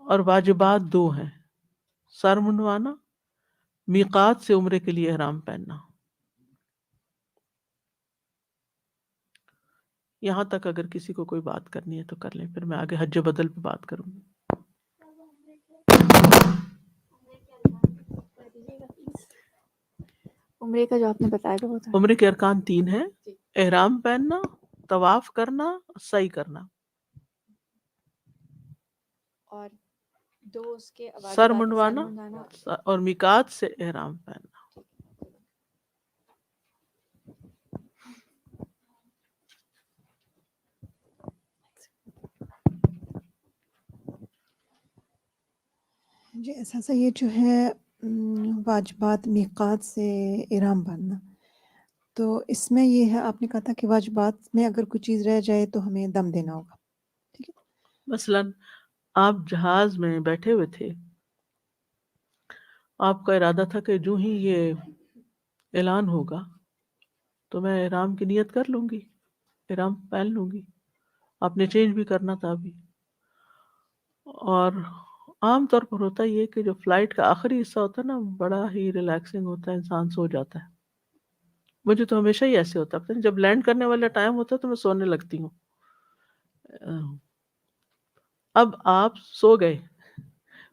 اور واجبات 2 ہیں: سر منڈوانا، میقات سے عمرے کے لیے احرام پہننا. یہاں تک اگر کسی کو کوئی بات کرنی ہے تو کر لیں، پھر میں آگے حج بدل پہ بات کروں گی. عمرے کا جو آپ نے بتایا تھا وہ تھا عمرے کے ارکان 3 ہیں: احرام پہننا، طواف کرنا، سعی کرنا. اور دو اس کے سر منڈوانا اور میقات سے احرام پہننا. جی اساسا یہ جو ہے واجبات میقات سے احرام باندھنا، تو اس میں یہ ہے آپ نے کہا تھا کہ واجبات میں اگر کوئی چیز رہ جائے تو ہمیں دم دینا ہوگا، ٹھیک ہے؟ مثلا آپ جہاز میں بیٹھے ہوئے تھے، آپ کا ارادہ تھا کہ جو ہی یہ اعلان ہوگا تو میں احرام کی نیت کر لوں گی، احرام پہن لوں گی. آپ نے چینج بھی کرنا تھا ابھی. اور عام طور پر ہوتا یہ کہ جو فلائٹ کا آخری حصہ ہوتا ہے نا بڑا ہی ریلیکسنگ ہوتا ہے، انسان سو جاتا ہے. مجھے تو ہمیشہ ہی ایسے ہوتا ہے، جب لینڈ کرنے والا ٹائم ہوتا ہے تو میں سونے لگتی ہوں. اب آپ سو گئے،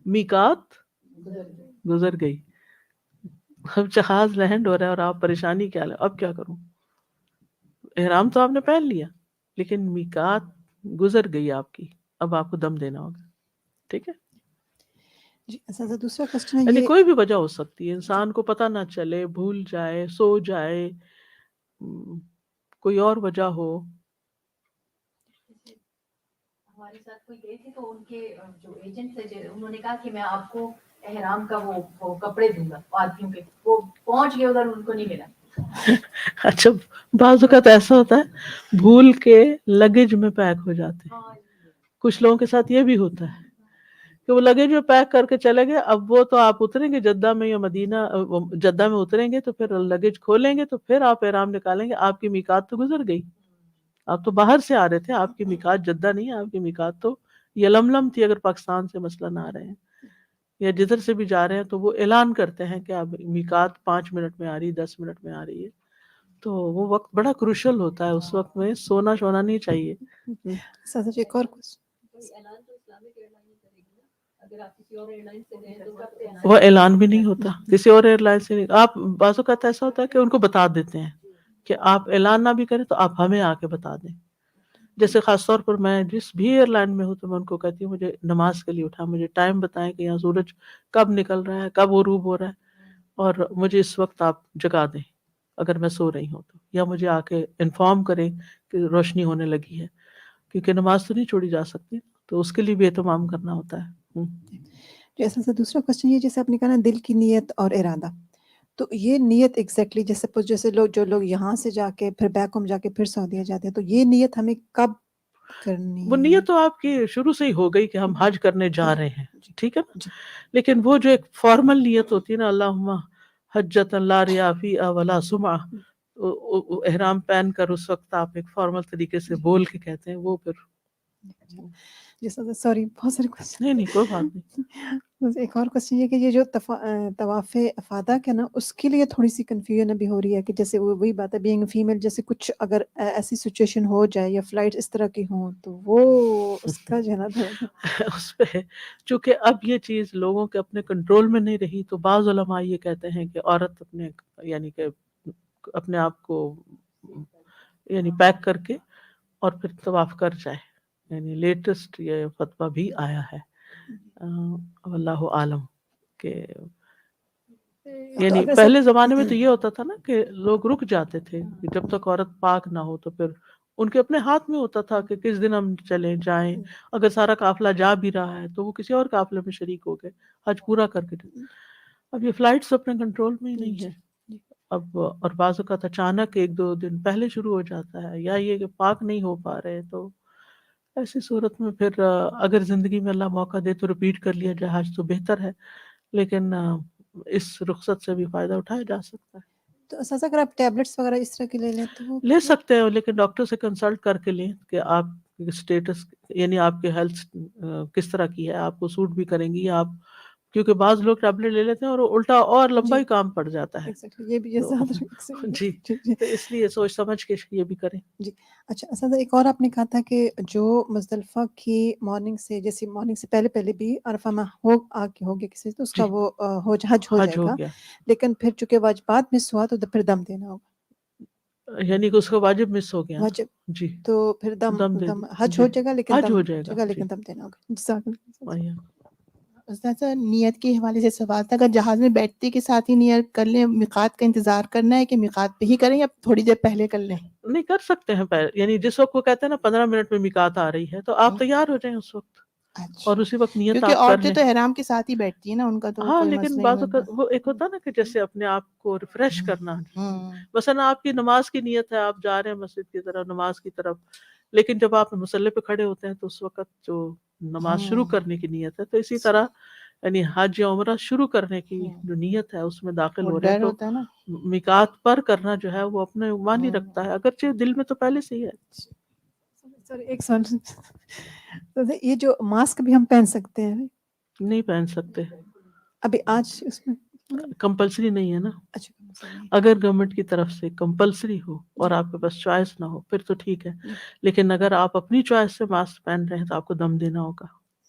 میقات گزر گئی، اب جہاز لینڈ ہو رہا ہے اور آپ پریشانی کیا ہے، اب کیا کروں؟ احرام تو آپ نے پہن لیا لیکن میقات گزر گئی آپ کی، اب آپ کو دم دینا ہوگا. ٹھیک ہے؟ جی اساسا دوسرا کوسچن ہے یعنی یہ، کوئی بھی وجہ ہو سکتی ہے، انسان کو پتہ نہ چلے، بھول جائے، سو جائے، کوئی اور وجہ ہو. ہمارے ساتھ کوئی گئے تھے تو ان کے جو ایجنٹ تھے انہوں نے کہا کہ میں آپ کو احرام کا وہ کپڑے دوں گا آدمیوں کے. وہ پہنچ گئے ادھر، ان کو نہیں ملا. اچھا، بعض اوقات ایسا ہوتا ہے بھول کے لگیج میں پیک ہو جاتے ہیں. کچھ لوگوں کے ساتھ یہ بھی ہوتا ہے کہ وہ لگیج میں پیک کر کے چلے گئے. اب وہ تو آپ اتریں گے جدہ میں یا مدینہ، جدہ میں اتریں گے تو پھر لگیج کھولیں گے تو پھر آپ احرام نکالیں گے. آپ کی میقات تو گزر گئی، آپ تو باہر سے آ رہے تھے، آپ کی میقات جدہ نہیں ہے، آپ کی میقات تو یلملم تھی اگر پاکستان سے مثلا نہ آ رہے ہیں یا جدھر سے بھی جا رہے ہیں. تو وہ اعلان کرتے ہیں کہ اب میقات 5 منٹ میں آ رہی، 10 منٹ میں آ رہی ہے. تو وہ وقت بڑا کروشل ہوتا ہے، اس وقت میں سونا شونا نہیں چاہیے. اساسا جی ایک اور کوسچن، اعلان تو اسلامک ایئر لائن کرے گی نا. اگر آپ کسی اور ایئر لائن سے گئے تو کب سے وہ اعلان بھی نہیں ہوتا کسی اور ایئر لائن سے. آپ بعض اوقات ایسا ہوتا ہے کہ ان کو بتا دیتے ہیں کہ آپ اعلان نہ بھی کریں تو آپ ہمیں آ کے بتا دیں. جیسے خاص طور پر میں جس بھی ایئر لائن میں ہوں تو میں ان کو کہتی ہوں مجھے نماز کے لیے اٹھا، مجھے ٹائم بتائیں کہ یہاں سورج کب نکل رہا ہے، کب غروب ہو رہا ہے، اور مجھے اس وقت آپ جگا دیں اگر میں سو رہی ہوں تو، یا مجھے آ کے انفارم کریں کہ روشنی ہونے لگی ہے، کیونکہ نماز تو نہیں چھوڑی جا سکتی، تو اس کے لیے بھی اہتمام کرنا ہوتا ہے. جو اساسا دوسرا کوسچن یہ جیسے آپ نے کہا نا دل کی نیت اور ارادہ، تو یہ نیت ایگزیکٹلی جیسے جو لوگ یہاں سے جا کے پھر بیک ہوم جا کے پھر سعودیہ جاتے ہیں، تو یہ نیت ہمیں کب کرنی وہ ہے؟ نیت تو آپ کی شروع سے ہی ہو گئی کہ ہم حج کرنے جا رہے ہیں، ٹھیک ہے نا. جی لیکن وہ جو ایک فارمل نیت ہوتی ہے نا، اللہم حجۃ لا ریاء فیہا ولا سمعہ، احرام پہن کر اس وقت آپ ایک فارمل طریقے سے بول کے کہتے ہیں، وہ پھر جیسا سوری بہت سارے کوسچن. نہیں کوئی بات نہیں. بس ایک اور کوسچن یہ کہ یہ جو طواف افاضہ کا نا، اس کے لیے تھوڑی سی کنفیوژن ابھی ہو رہی ہے کہ جیسے وہی بات ہے بینگ فیمیل، جیسے کچھ اگر ایسی سچویشن ہو جائے یا فلائٹ اس طرح کی ہوں تو وہ اس کا جو ہے نا تھوڑا سا اس پہ چونکہ اب یہ چیز لوگوں کے اپنے کنٹرول میں نہیں رہی، تو بعض علماء یہ کہتے ہیں کہ عورت اپنے یعنی کہ اپنے آپ کو یعنی پیک کر کے اور پھر طواف کر جائے. یعنی لیٹسٹ یہ فتویٰ بھی آیا ہے، واللہ عالم، کہ یعنی اگر پہلے سب زمانے میں تو یہ ہوتا تھا نا کہ لوگ رک جاتے تھے کہ جب تک عورت پاک نہ ہو، تو پھر ان کے اپنے ہاتھ میں ہوتا تھا کہ کس دن ہم چلیں جائیں. اگر سارا قافلہ جا بھی رہا ہے تو وہ کسی اور قافلے میں شریک ہو گئے، حج پورا کر کے. اب یہ فلائٹس اپنے کنٹرول میں ہی نہیں ہے اب، اور بعض اوقات اچانک 1-2 دن پہلے شروع ہو جاتا ہے، یا یہ کہ پاک نہیں ہو پا رہے. تو ایسی صورت میں پھر اگر زندگی میں اللہ موقع دے تو ریپیٹ کر لیا جائے حج، تو بہتر ہے. لیکن اس رخصت سے بھی فائدہ اٹھایا جا سکتا ہے. تو اساسا اگر آپ ٹیبلٹس وغیرہ اس طرح کی لے لیں تو وہ لے سکتے ہیں، لیکن ڈاکٹر سے کنسلٹ کر کے لیں کہ آپ اسٹیٹس یعنی آپ کے ہیلتھ کس طرح کی ہے، آپ کو سوٹ بھی کریں گی یا آپ کیونکہ بعض لوگ ٹیبلٹ لے لیتے ہیں اور الٹا اور لمبا جی ہی کام پڑ جاتا ہے. ایگزیکٹلی یہ بھی یہ تو زیادہ جی تو اس لیے سوچ سمجھ کے یہ بھی کریں. جی اچھا اساتذہ ایک اور آپ نے کہا تھا کہ جو مزدلفہ کی مارننگ سے جیسے مارننگ سے پہلے بھی عرفہ میں ہو گیا کسی سے تو اس کا جی وہ حج ہو جائے ہو گا، گیا، لیکن پھر چونکہ واجبات مس ہوا تو پھر دم دینا ہوگا. یعنی کہ اس کا واجب مس ہو گیا نا. واجب جی تو پھر دم دے دم حج جی ہو جائے گا لیکن حج دم ہو ہو جائے جائے گا. گا جی لیکن دم دینا ہوگا. جزاک اللہ. آئیے. استاذہ نیت کے حوالے سے سوال تھا، اگر جہاز میں بیٹھتے کے ساتھ ہی نیت کر لیں، میقات کا انتظار کرنا ہے کہ میقات پہ ہی کریں یا تھوڑی دیر پہلے کر لیں؟ نہیں کر سکتے ہیں یعنی جس وقت وہ کہتے ہیں نا 15 منٹ میں میقات آ رہی ہے تو آپ تیار ہو جائیں اس وقت اچھا، اور اسی وقت نیت کیونکہ آپ کر عورتیں لیں. تو احرام کے ساتھ ہی بیٹھتی ہیں نا، ان کا تو ہاں کوئی لیکن مسئلہ بعض نہیں اوقات وہ ایک ہوتا ہے نا کہ جیسے اپنے آپ کو ریفریش کرنا. مثلا آپ کی نماز کی نیت ہے، آپ جا رہے ہیں مسجد کی طرف نماز کی طرف، لیکن جب آپ مصلی پہ کھڑے ہوتے ہیں تو اس وقت جو نماز شروع کرنے کی نیت ہے، تو اسی طرح یعنی حج یا عمرہ شروع کرنے کی جو نیت ہے اس میں داخل وہ ہو رہے ہیں ڈر تو ہوتا ہے نا. میقات پر کرنا جو ہے وہ اپنے معنی رکھتا ہے، اگرچہ دل میں تو پہلے سے ہی ہے. سر ایک سوال، یہ جو ماسک بھی ہم پہن سکتے ہیں؟ نہیں پہن سکتے، ابھی آج اس میں کمپلسری نہیں ہے نا. اچھا اگر گورنمنٹ کی طرف سے کمپلسری ہو اور آپ کے پاس چوائس نہ ہو پھر تو ٹھیک ہے، لیکن اگر آپ اپنی چوائس سے ماسک پہن رہے ہیں تو آپ کو دم دینا ہوگا.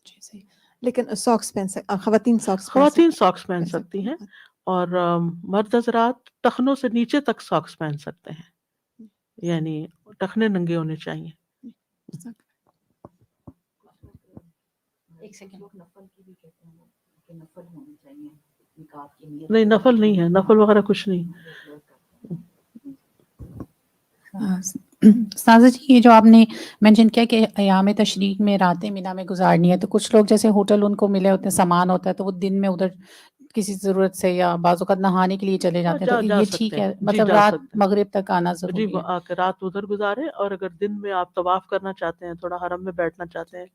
جی صحیح. لیکن ساکس پہن سکتے خواتین ساکس خواتین ساکس پہن سکتی ہیں اور مرد حضرات ٹخنوں سے نیچے تک ساکس پہن سکتے ہیں، یعنی ٹخنے ننگے ہونے چاہیے. ایک سیکنڈ نفل کی بھی کہتے ہیں کہ نفل ہونے چاہیے نکاح کی نیت. نہیں نفل نہیں ہے، نفل وغیرہ کچھ نہیں. استاذہ جی یہ جو آپ نے مینشن کیا کہ ایام تشریق میں راتیں مینا میں گزارنی ہے، تو کچھ لوگ جیسے ہوٹل ان کو ملے ہوتے ہیں، سامان ہوتا ہے تو وہ دن میں ادھر کسی ضرورت سے یا بعض اوقات نہانے کے لیے چلے جاتے ہیں، تو جا یہ سکتے ٹھیک ہے؟ ہیں. جی مطلب جا رات سکتے ہیں. مغرب تک آنا جی ضروری ہے؟ آ کے رات ادھر گزارے، اور اگر دن میں آپ طواف کرنا چاہتے ہیں، تھوڑا حرم میں بیٹھنا چاہتے ہیں،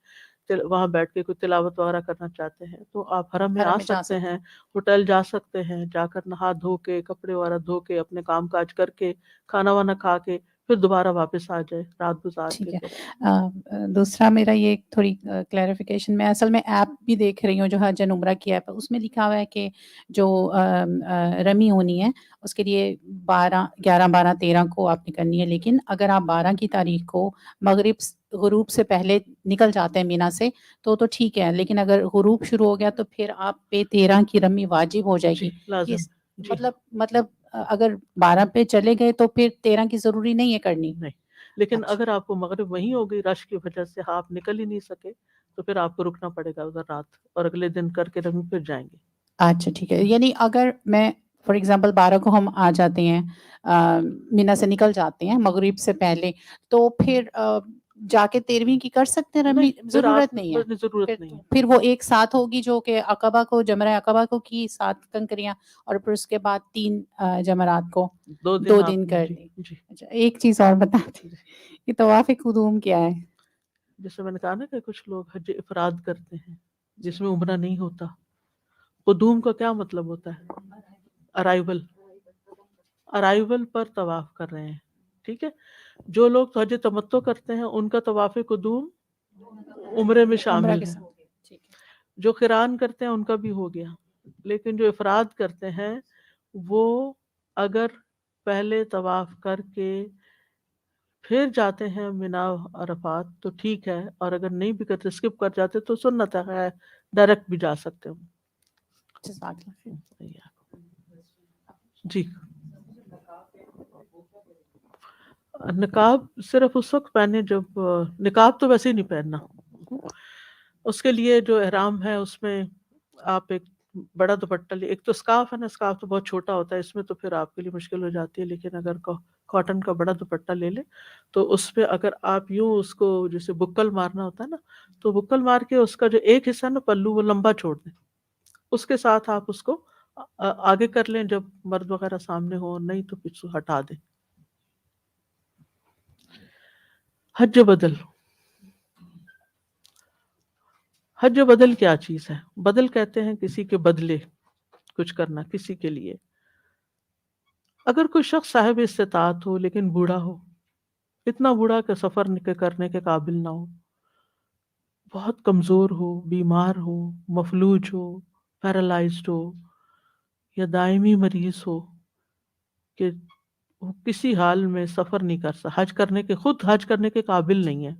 وہاں بیٹھ کے کوئی تلاوت وغیرہ کرنا چاہتے ہیں تو آپ حرم میں آ جا سکتے ہیں، ہوٹل جا سکتے ہیں، جا کر نہا دھو کے کپڑے وغیرہ دھو کے اپنے کام کاج کر کے کھانا وانا کھا کے پھر دوبارہ واپس آ جائے رات گزار کے. ٹھیک ہے. دوسرا میرا یہ تھوڑی کلیریفیکیشن، میں اصل میں ایپ بھی دیکھ رہی ہوں جو حج اینڈ عمرہ کی ایپ ہے، اس میں لکھا ہوا ہے کہ جو رمی ہونی ہے اس کے لیے 11 12 13 کو آپ نے کرنی ہے، لیکن اگر آپ 12 کی تاریخ کو مغرب غروب سے پہلے نکل جاتے ہیں مینا سے تو ٹھیک ہے، لیکن اگر غروب شروع ہو گیا تو پھر آپ پہ 13 کی رمی واجب ہو جائے گی. لازم. جی مطلب اگر 12 پہ چلے گئے تو پھر 13 کی ضروری نہیں ہے کرنی؟ نہیں، لیکن اچھا. اگر آپ کو مغرب وہیں ہو گئی رش کی وجہ سے آپ نکل ہی نہیں سکے تو پھر آپ کو رکنا پڑے گا ادھر رات، اور اگلے دن کر کے رمی پھر جائیں گے. اچھا ٹھیک ہے. یعنی اگر میں فار ایگزامپل 12 کو ہم آ جاتے ہیں مینا سے نکل جاتے ہیں مغرب سے پہلے، تو پھر جا کے 13ویں کی کر سکتے ہیں رمی؟ نہیں، پھر ضرورت آپ نہیں ہے؟ ضرورت نہیں ہے. پھر وہ ایک ساتھ ہوگی جو کہ عقبہ کو جمرہ عقبہ کو کی 7 کنکریاں اور پھر اس کے بعد 3 جمرات کو 2 دن کر دی. جی اچھا ایک چیز اور بتا دیں، یہ طواف قدوم کیا ہے؟ جیسے میں نے کہا نا کہ کچھ لوگ حج افراد کرتے ہیں جس میں عمرہ نہیں ہوتا. قدوم کا کیا مطلب ہوتا ہے؟ ارائیول پر طواف کر رہے ہیں. ٹھیک ہے، جو لوگ حج تمتع کرتے ہیں ان کا طواف قدوم عمرے میں عمرہ شامل کے ہے. ساتھ ٹھیک ہے. جو قران کرتے ہیں ان کا بھی ہو گیا، لیکن جو افراد کرتے ہیں وہ اگر پہلے طواف کر کے پھر جاتے ہیں مینا عرفات تو ٹھیک ہے، اور اگر نہیں بھی کرتے اسکپ کر جاتے تو سنت ہے، ڈائریکٹ بھی جا سکتے ہوں. جی نقاب صرف اس وقت پہنے جب نقاب تو ویسے ہی نہیں پہننا، اس کے لیے جو احرام ہے اس میں آپ ایک بڑا دوپٹہ لے. ایک تو اسکارف ہے نا، اسکارف تو بہت چھوٹا ہوتا ہے، اس میں تو پھر آپ کے لیے مشکل ہو جاتی ہے، لیکن اگر کاٹن کا بڑا دوپٹہ لے لیں تو اس پہ اگر آپ یوں اس کو جیسے بکل مارنا ہوتا ہے نا، تو بکل مار کے اس کا جو ایک حصہ نا پلو وہ لمبا چھوڑ دیں، اس کے ساتھ آپ اس کو آگے کر لیں جب مرد وغیرہ سامنے ہو، نہیں تو پیچھے ہٹا دیں. حج بدل، حج بدل کیا چیز ہے؟ بدل کہتے ہیں کسی کے بدلے کچھ کرنا کسی کے لیے. اگر کوئی شخص صاحب استطاعت ہو لیکن بوڑھا ہو، اتنا بوڑھا کہ سفر کرنے کے قابل نہ ہو، بہت کمزور ہو، بیمار ہو، مفلوج ہو، پیرالائزڈ ہو یا دائمی مریض ہو کہ وہ کسی حال میں سفر نہیں کر سکتا، خود حج کرنے کے قابل نہیں ہے،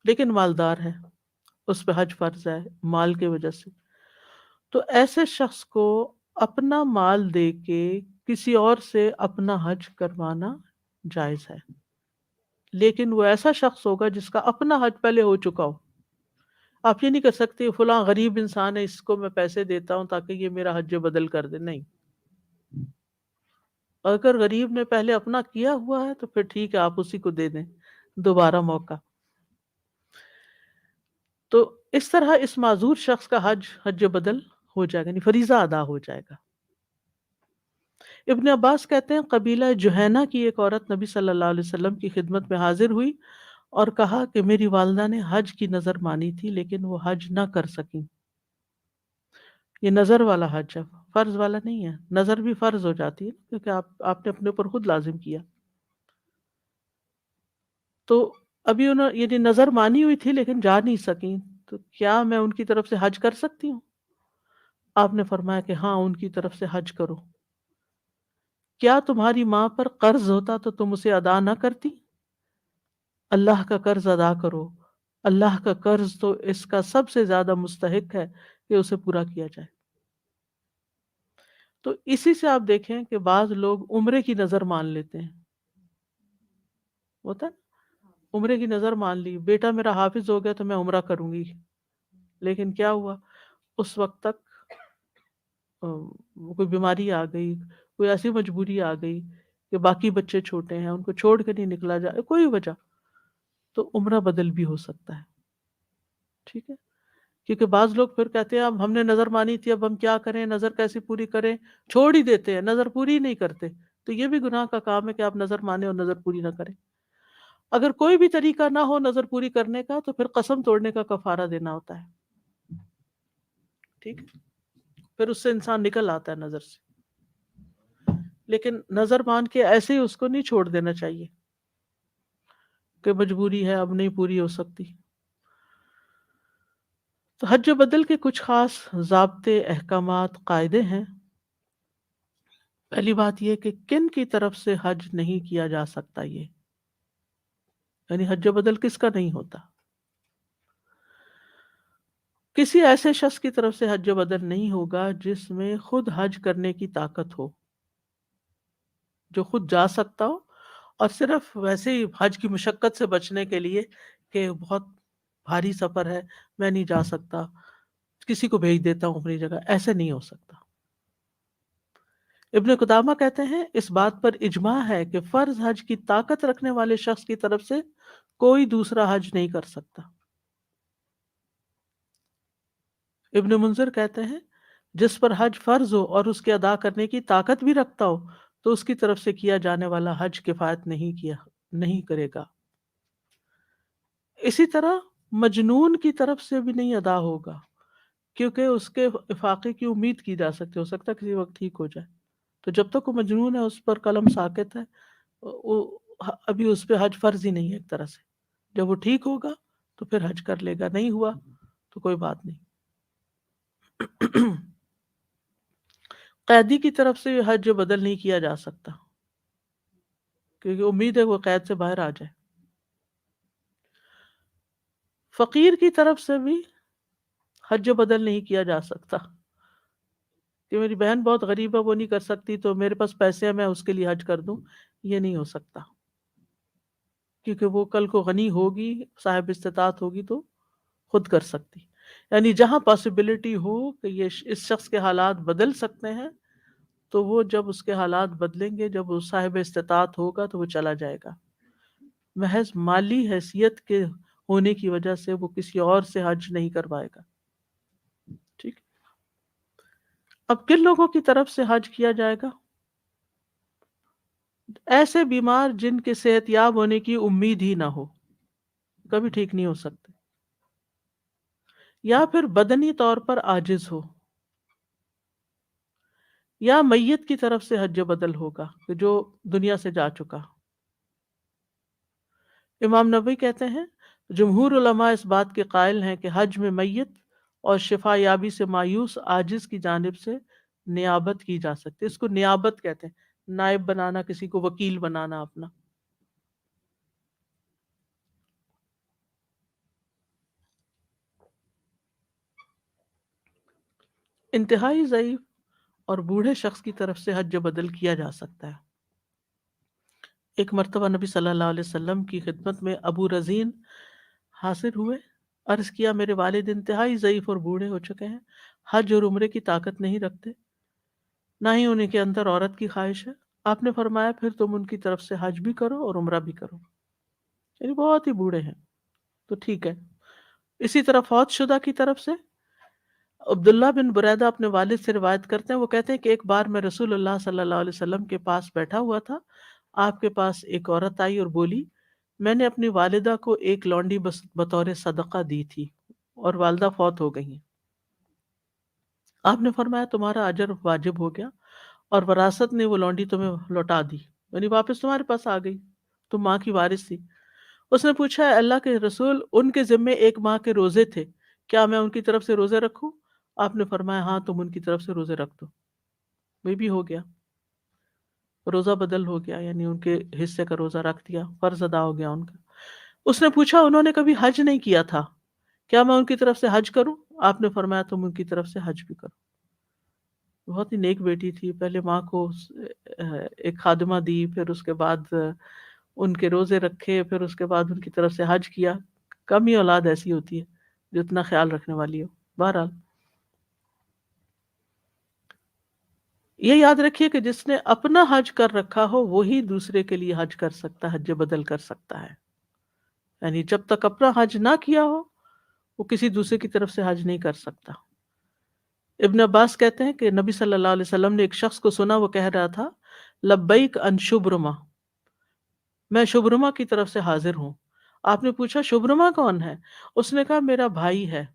لیکن مالدار ہے، اس پہ حج فرض ہے مال کی وجہ سے، تو ایسے شخص کو اپنا مال دے کے کسی اور سے اپنا حج کروانا جائز ہے، لیکن وہ ایسا شخص ہوگا جس کا اپنا حج پہلے ہو چکا ہو۔ آپ یہ نہیں کر سکتے فلاں غریب انسان ہے، اس کو میں پیسے دیتا ہوں تاکہ یہ میرا حج بدل کر دے، نہیں۔ اگر غریب نے پہلے اپنا کیا ہوا ہے تو پھر ٹھیک ہے، آپ اسی کو دے دیں دوبارہ موقع۔ تو اس طرح اس معذور شخص کا حج بدل ہو جائے گا، یعنی فریضہ ادا ہو جائے گا۔ ابن عباس کہتے ہیں قبیلہ جہینہ کی ایک عورت نبی صلی اللہ علیہ وسلم کی خدمت میں حاضر ہوئی اور کہا کہ میری والدہ نے حج کی نظر مانی تھی لیکن وہ حج نہ کر سکیں۔ یہ نظر والا حج ہے، فرض والا نہیں ہے۔ نظر بھی فرض ہو جاتی ہے کیونکہ آپ نے اپنے اوپر خود لازم کیا۔ تو ابھی انہوں یہ نظر مانی ہوئی تھی لیکن جا نہیں سکیں، تو کیا میں ان کی طرف سے حج کر سکتی ہوں؟ آپ نے فرمایا کہ ہاں، ان کی طرف سے حج کرو۔ کیا تمہاری ماں پر قرض ہوتا تو تم اسے ادا نہ کرتی؟ اللہ کا قرض ادا کرو، اللہ کا قرض تو اس کا سب سے زیادہ مستحق ہے کہ اسے پورا کیا جائے۔ تو اسی سے آپ دیکھیں کہ بعض لوگ عمرے کی نظر مان لیتے ہیں، ہوتا ہے عمرے کی نظر مان لی، بیٹا میرا حافظ ہو گیا تو میں عمرہ کروں گی، لیکن کیا ہوا اس وقت تک کوئی بیماری آ گئی، کوئی ایسی مجبوری آ گئی کہ باقی بچے چھوٹے ہیں، ان کو چھوڑ کے نہیں نکلا جائے، کوئی وجہ، تو عمرہ بدل بھی ہو سکتا ہے۔ ٹھیک ہے، کیونکہ بعض لوگ پھر کہتے ہیں اب ہم نے نظر مانی تھی، اب ہم کیا کریں، نظر کیسی پوری کریں، چھوڑ ہی دیتے ہیں، نظر پوری ہی نہیں کرتے۔ تو یہ بھی گناہ کا کام ہے کہ آپ نظر مانیں اور نظر پوری نہ کریں۔ اگر کوئی بھی طریقہ نہ ہو نظر پوری کرنے کا تو پھر قسم توڑنے کا کفارہ دینا ہوتا ہے۔ ٹھیک ہے، پھر اس سے انسان نکل آتا ہے نظر سے، لیکن نظر مان کے ایسے ہی اس کو نہیں چھوڑ دینا چاہیے کہ مجبوری ہے اب نہیں پوری ہو سکتی۔ تو حج بدل کے کچھ خاص ضابطے، احکامات، قاعدے ہیں۔ پہلی بات یہ کہ کن کی طرف سے حج نہیں کیا جا سکتا، یہ یعنی حج بدل کس کا نہیں ہوتا۔ کسی ایسے شخص کی طرف سے حج بدل نہیں ہوگا جس میں خود حج کرنے کی طاقت ہو، جو خود جا سکتا ہو، اور صرف ویسے ہی حج کی مشقت سے بچنے کے لیے کہ بہت بھاری سفر ہے میں نہیں جا سکتا، کسی کو بھیج دیتا ہوں اپنی جگہ، ایسے نہیں ہو سکتا۔ ابن قدامہ کہتے ہیں اس بات پر اجماع ہے کہ فرض حج کی طاقت رکھنے والے شخص کی طرف سے کوئی دوسرا حج نہیں کر سکتا۔ ابن منذر کہتے ہیں جس پر حج فرض ہو اور اس کے ادا کرنے کی طاقت بھی رکھتا ہو تو اس کی طرف سے کیا جانے والا حج کفایت نہیں کرے گا۔ اسی طرح مجنون کی طرف سے بھی نہیں ادا ہوگا، کیونکہ اس کے افاقے کی امید کی جا سکتی، ہو سکتا ہے کسی وقت ٹھیک ہو جائے، تو جب تک وہ مجنون ہے اس پر قلم ساکت ہے، ابھی اس پہ حج فرض ہی نہیں ہے ایک طرح سے۔ جب وہ ٹھیک ہوگا تو پھر حج کر لے گا، نہیں ہوا تو کوئی بات نہیں۔ قیدی کی طرف سے حج بدل نہیں کیا جا سکتا کیونکہ امید ہے وہ قید سے باہر آ جائے۔ فقیر کی طرف سے بھی حج بدل نہیں کیا جا سکتا کہ میری بہن بہت غریب ہے وہ نہیں کر سکتی تو میرے پاس پیسے ہیں میں اس کے لیے حج کر دوں، یہ نہیں ہو سکتا، کیونکہ وہ کل کو غنی ہوگی، صاحب استطاعت ہوگی تو خود کر سکتی۔ یعنی جہاں پاسبلٹی ہو کہ یہ اس شخص کے حالات بدل سکتے ہیں تو وہ جب اس کے حالات بدلیں گے، جب وہ صاحب استطاعت ہوگا تو وہ چلا جائے گا۔ محض مالی حیثیت کے ہونے کی وجہ سے وہ کسی اور سے حج نہیں کروائے گا۔ ٹھیک، اب کن لوگوں کی طرف سے حج کیا جائے گا؟ ایسے بیمار جن کے صحت یاب ہونے کی امید ہی نہ ہو، کبھی ٹھیک نہیں ہو سکتے، یا پھر بدنی طور پر عاجز ہو، یا میت کی طرف سے حج بدل ہوگا کہ جو دنیا سے جا چکا۔ امام نووی کہتے ہیں جمہور علماء اس بات کے قائل ہیں کہ حج میں میت اور شفا یابی سے مایوس عاجز کی جانب سے نیابت کی جا سکتی ہے. اس کو نیابت کہتے ہیں، نائب بنانا، کسی کو وکیل بنانا اپنا. انتہائی ضعیف اور بوڑھے شخص کی طرف سے حج بدل کیا جا سکتا ہے. ایک مرتبہ نبی صلی اللہ علیہ وسلم کی خدمت میں ابو رزین حاضر ہوئے. عرض کیا میرے والد انتہائی ضعیف اور بوڑھے ہو چکے ہیں، حج اور عمرے کی طاقت نہیں رکھتے، نہ ہی انہیں کے اندر عورت کی خواہش ہے. آپ نے فرمایا پھر تم ان کی طرف سے حج بھی کرو اور عمرہ بھی کرو. یعنی بہت ہی بوڑھے ہیں تو ٹھیک ہے. اسی طرح فوت شدہ کی طرف سے عبداللہ بن بریدہ اپنے والد سے روایت کرتے ہیں، وہ کہتے ہیں کہ ایک بار میں رسول اللہ صلی اللہ علیہ وسلم کے پاس بیٹھا ہوا تھا. آپ کے پاس ایک عورت آئی اور بولی میں نے اپنی والدہ کو ایک لونڈی بطور صدقہ دی تھی اور والدہ فوت ہو گئی ہیں. آپ نے فرمایا تمہارا اجر واجب ہو گیا اور وراثت نے وہ لونڈی تمہیں لوٹا دی، یعنی واپس تمہارے پاس آ گئی، تم ماں کی وارث تھی. اس نے پوچھا اے اللہ کے رسول ان کے ذمے ایک ماہ کے روزے تھے، کیا میں ان کی طرف سے روزے رکھوں؟ آپ نے فرمایا ہاں تم ان کی طرف سے روزے رکھ دو. وہ بھی ہو گیا، روزہ بدل ہو گیا، یعنی ان کے حصے کا روزہ رکھ دیا، فرض ادا ہو گیا ان کا. اس نے پوچھا انہوں نے کبھی حج نہیں کیا تھا، کیا میں ان کی طرف سے حج کروں؟ آپ نے فرمایا تم ان کی طرف سے حج بھی کرو. بہت ہی نیک بیٹی تھی، پہلے ماں کو ایک خادمہ دی، پھر اس کے بعد ان کے روزے رکھے، پھر اس کے بعد ان کی طرف سے حج کیا. کم ہی اولاد ایسی ہوتی ہے جو اتنا خیال رکھنے والی ہو. بہرحال یہ یاد رکھیے کہ جس نے اپنا حج کر رکھا ہو وہی دوسرے کے لیے حج کر سکتا ہے، حج بدل کر سکتا ہے. یعنی جب تک اپنا حج نہ کیا ہو وہ کسی دوسرے کی طرف سے حج نہیں کر سکتا. ابن عباس کہتے ہیں کہ نبی صلی اللہ علیہ وسلم نے ایک شخص کو سنا، وہ کہہ رہا تھا لبیک ان شبرما، میں شبرما کی طرف سے حاضر ہوں. آپ نے پوچھا شبرما کون ہے؟ اس نے کہا میرا بھائی ہے.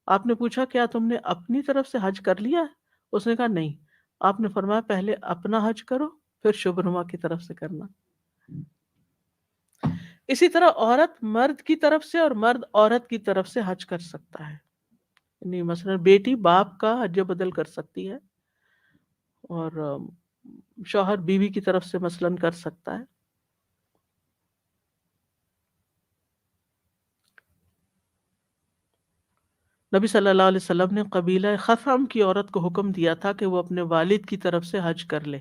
آپ نے پوچھا کیا تم نے اپنی طرف سے حج کر لیا ہے؟ اس نے کہا نہیں. آپ نے فرمایا پہلے اپنا حج کرو پھر شبرما کی طرف سے کرنا. اسی طرح عورت مرد کی طرف سے اور مرد عورت کی طرف سے حج کر سکتا ہے. یعنی مثلا بیٹی باپ کا حج بدل کر سکتی ہے اور شوہر بیوی کی طرف سے مثلا کر سکتا ہے. نبی صلی اللہ علیہ وسلم نے قبیلہ خثعم کی عورت کو حکم دیا تھا کہ وہ اپنے والد کی طرف سے حج کر لے،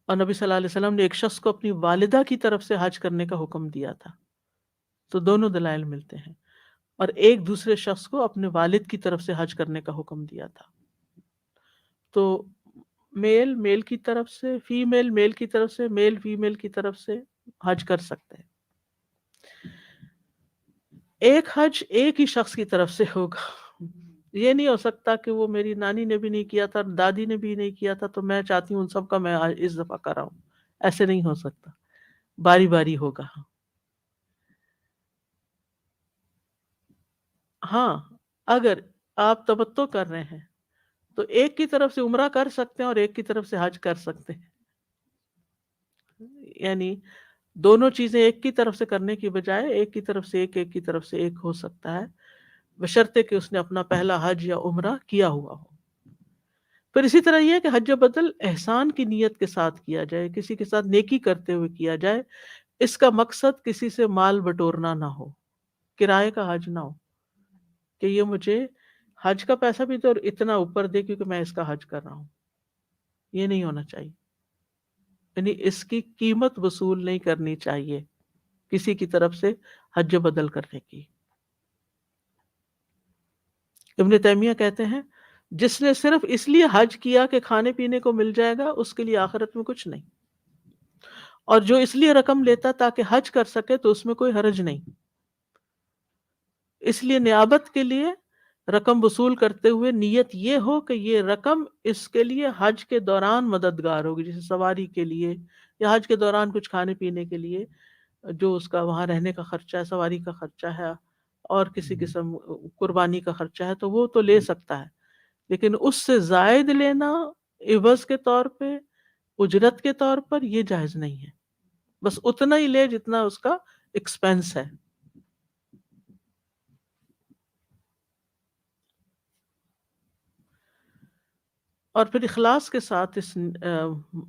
اور نبی صلی اللہ علیہ وسلم نے ایک شخص کو اپنی والدہ کی طرف سے حج کرنے کا حکم دیا تھا. تو دونوں دلائل ملتے ہیں. اور ایک دوسرے شخص کو اپنے والد کی طرف سے حج کرنے کا حکم دیا تھا. تو میل میل کی طرف سے، فیمیل میل کی طرف سے، میل فیمیل کی طرف سے حج کر سکتے ہیں. ایک حج ایک ہی شخص کی طرف سے ہوگا. یہ نہیں ہو سکتا کہ وہ میری نانی نے بھی نہیں کیا تھا، دادی نے بھی نہیں کیا تھا تو میں چاہتی ہوں ان سب کا میں اس دفعہ کراؤں. ایسے نہیں ہو سکتا، باری باری ہوگا. ہاں اگر آپ تمتع کر رہے ہیں تو ایک کی طرف سے عمرہ کر سکتے ہیں اور ایک کی طرف سے حج کر سکتے ہیں. یعنی دونوں چیزیں ایک کی طرف سے کرنے کی بجائے ایک کی طرف سے ایک کی طرف سے ایک ہو سکتا ہے، بشرطے کہ اس نے اپنا پہلا حج یا عمرہ کیا ہوا ہو. پھر اسی طرح یہ ہے کہ حج بدل احسان کی نیت کے ساتھ کیا جائے، کسی کے ساتھ نیکی کرتے ہوئے کیا جائے. اس کا مقصد کسی سے مال بٹورنا نہ ہو، کرائے کا حج نہ ہو کہ یہ مجھے حج کا پیسہ بھی تو اتنا اوپر دے کیونکہ میں اس کا حج کر رہا ہوں. یہ نہیں ہونا چاہیے. یعنی اس کی قیمت وصول نہیں کرنی چاہیے کسی کی طرف سے حج بدل کرنے کی. ابن تیمیہ کہتے ہیں جس نے صرف اس لیے حج کیا کہ کھانے پینے کو مل جائے گا اس کے لیے آخرت میں کچھ نہیں، اور جو اس لیے رقم لیتا تاکہ حج کر سکے تو اس میں کوئی حرج نہیں. اس لیے نیابت کے لیے رقم وصول کرتے ہوئے نیت یہ ہو کہ یہ رقم اس کے لیے حج کے دوران مددگار ہوگی، جیسے سواری کے لیے یا حج کے دوران کچھ کھانے پینے کے لیے جو اس کا وہاں رہنے کا خرچہ ہے، سواری کا خرچہ ہے اور کسی قسم قربانی کا خرچہ ہے تو وہ تو لے سکتا ہے. لیکن اس سے زائد لینا عوض کے طور پہ، اجرت کے طور پر، یہ جائز نہیں ہے. بس اتنا ہی لے جتنا اس کا ایکسپینس ہے. اور پھر اخلاص کے ساتھ اس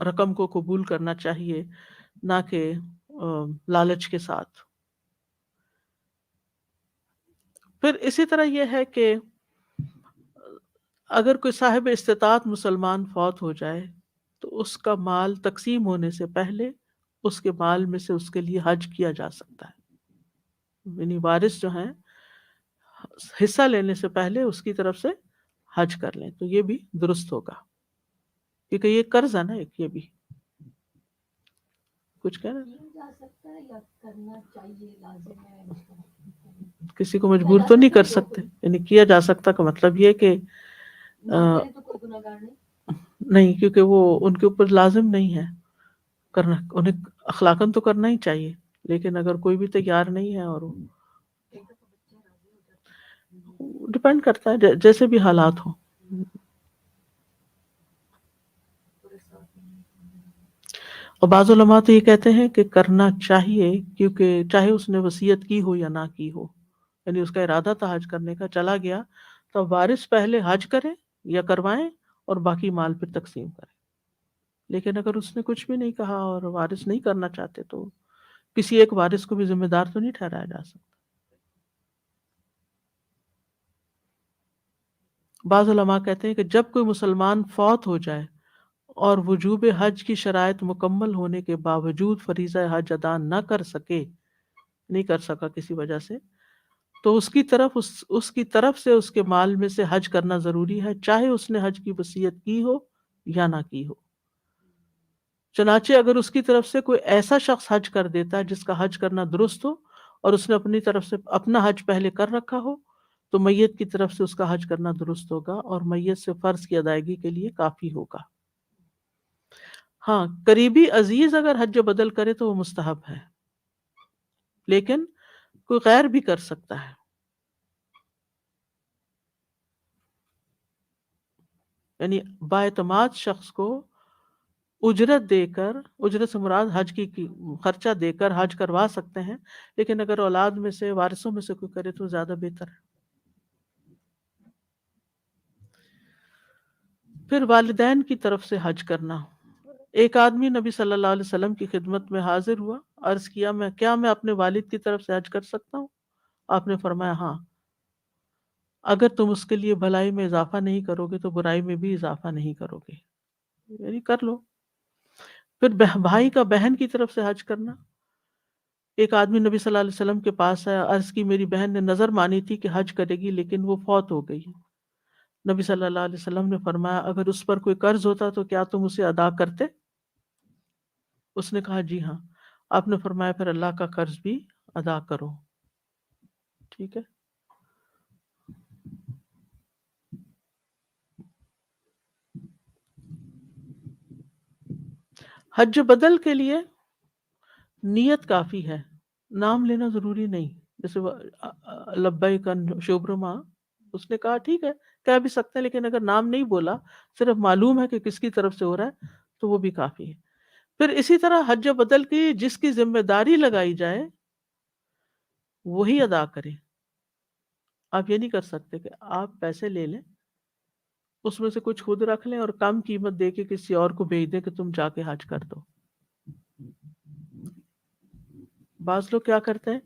رقم کو قبول کرنا چاہیے، نہ کہ لالچ کے ساتھ۔ پھر اسی طرح یہ ہے کہ اگر کوئی صاحب استطاعت مسلمان فوت ہو جائے تو اس کا مال تقسیم ہونے سے پہلے اس کے مال میں سے اس کے لیے حج کیا جا سکتا ہے، یعنی وارث جو ہیں حصہ لینے سے پہلے اس کی طرف سے حج کر لیں تو یہ بھی درست ہوگا، کیونکہ یہ قرض ہے نا ایک، یہ بھی کچھ کہنا جا سکتا ہے یا کرنا چاہیے، لازم ہے؟ کسی کو مجبور تو نہیں کر سکتے، یعنی کیا جا سکتا کا مطلب یہ کہ نہ کرے تو کوئی گناہگار نہیں؟ نہیں، کیونکہ وہ ان کے اوپر لازم نہیں ہے کرنا، انہیں اخلاقاً تو کرنا ہی چاہیے، لیکن اگر کوئی بھی تیار نہیں ہے اور ڈپینڈ کرتا ہے جیسے بھی حالات ہوں۔ اور بعض علماء تو یہ کہتے ہیں کہ کرنا چاہیے، کیونکہ چاہے اس نے وصیت کی ہو یا نہ کی ہو، یعنی اس کا ارادہ تھا حج کرنے کا، چلا گیا تو وارث پہلے حج کریں یا کروائیں اور باقی مال پھر تقسیم کریں۔ لیکن اگر اس نے کچھ بھی نہیں کہا اور وارث نہیں کرنا چاہتے تو کسی ایک وارث کو بھی ذمہ دار تو نہیں ٹھہرایا جا سکتا۔ بعض علماء کہتے ہیں کہ جب کوئی مسلمان فوت ہو جائے اور وجوب حج کی شرائط مکمل ہونے کے باوجود فریضہ حج ادا نہ کر سکے، نہیں کر سکا کسی وجہ سے، تو اس کی طرف سے اس کے مال میں سے حج کرنا ضروری ہے، چاہے اس نے حج کی وصیت کی ہو یا نہ کی ہو۔ چنانچہ اگر اس کی طرف سے کوئی ایسا شخص حج کر دیتا ہے جس کا حج کرنا درست ہو اور اس نے اپنی طرف سے اپنا حج پہلے کر رکھا ہو تو میت کی طرف سے اس کا حج کرنا درست ہوگا اور میت سے فرض کی ادائیگی کے لیے کافی ہوگا۔ ہاں، قریبی عزیز اگر حج بدل کرے تو وہ مستحب ہے، لیکن کوئی غیر بھی کر سکتا ہے، یعنی باعتماد شخص کو اجرت دے کر، اجرت سے مراد حج کی خرچہ دے کر حج کروا سکتے ہیں، لیکن اگر اولاد میں سے، وارثوں میں سے کوئی کرے تو زیادہ بہتر ہے۔ پھر والدین کی طرف سے حج کرنا۔ ایک آدمی نبی صلی اللہ علیہ وسلم کی خدمت میں حاضر ہوا، عرض کیا کیا میں اپنے والد کی طرف سے حج کر سکتا ہوں؟ آپ نے فرمایا ہاں، اگر تم اس کے لیے بھلائی میں اضافہ نہیں کرو گے تو برائی میں بھی اضافہ نہیں کرو گے، یعنی کر لو۔ پھر بھائی کا بہن کی طرف سے حج کرنا۔ ایک آدمی نبی صلی اللہ علیہ وسلم کے پاس آیا، عرض کی میری بہن نے نظر مانی تھی کہ حج کرے گی لیکن وہ فوت ہو گئی۔ نبی صلی اللہ علیہ وسلم نے فرمایا اگر اس پر کوئی قرض ہوتا تو کیا تم اسے ادا کرتے؟ اس نے کہا جی ہاں۔ آپ نے فرمایا پھر اللہ کا قرض بھی ادا کرو، ٹھیک ہے۔ حج بدل کے لیے نیت کافی ہے، نام لینا ضروری نہیں۔ جیسے لبیک شبرما، اس نے کہا ٹھیک ہے کہہ بھی سکتے ہیں، لیکن اگر نام نہیں بولا، صرف معلوم ہے کہ کس کی طرف سے ہو رہا ہے تو وہ بھی کافی ہے۔ پھر اسی طرح حج بدل کی جس کی ذمہ داری لگائی جائے وہی ادا کرے۔ آپ یہ نہیں کر سکتے کہ آپ پیسے لے لیں، اس میں سے کچھ خود رکھ لیں اور کم قیمت دے کے کسی اور کو بھیج دیں کہ تم جا کے حج کر دو۔ بعض لوگ کیا کرتے ہیں،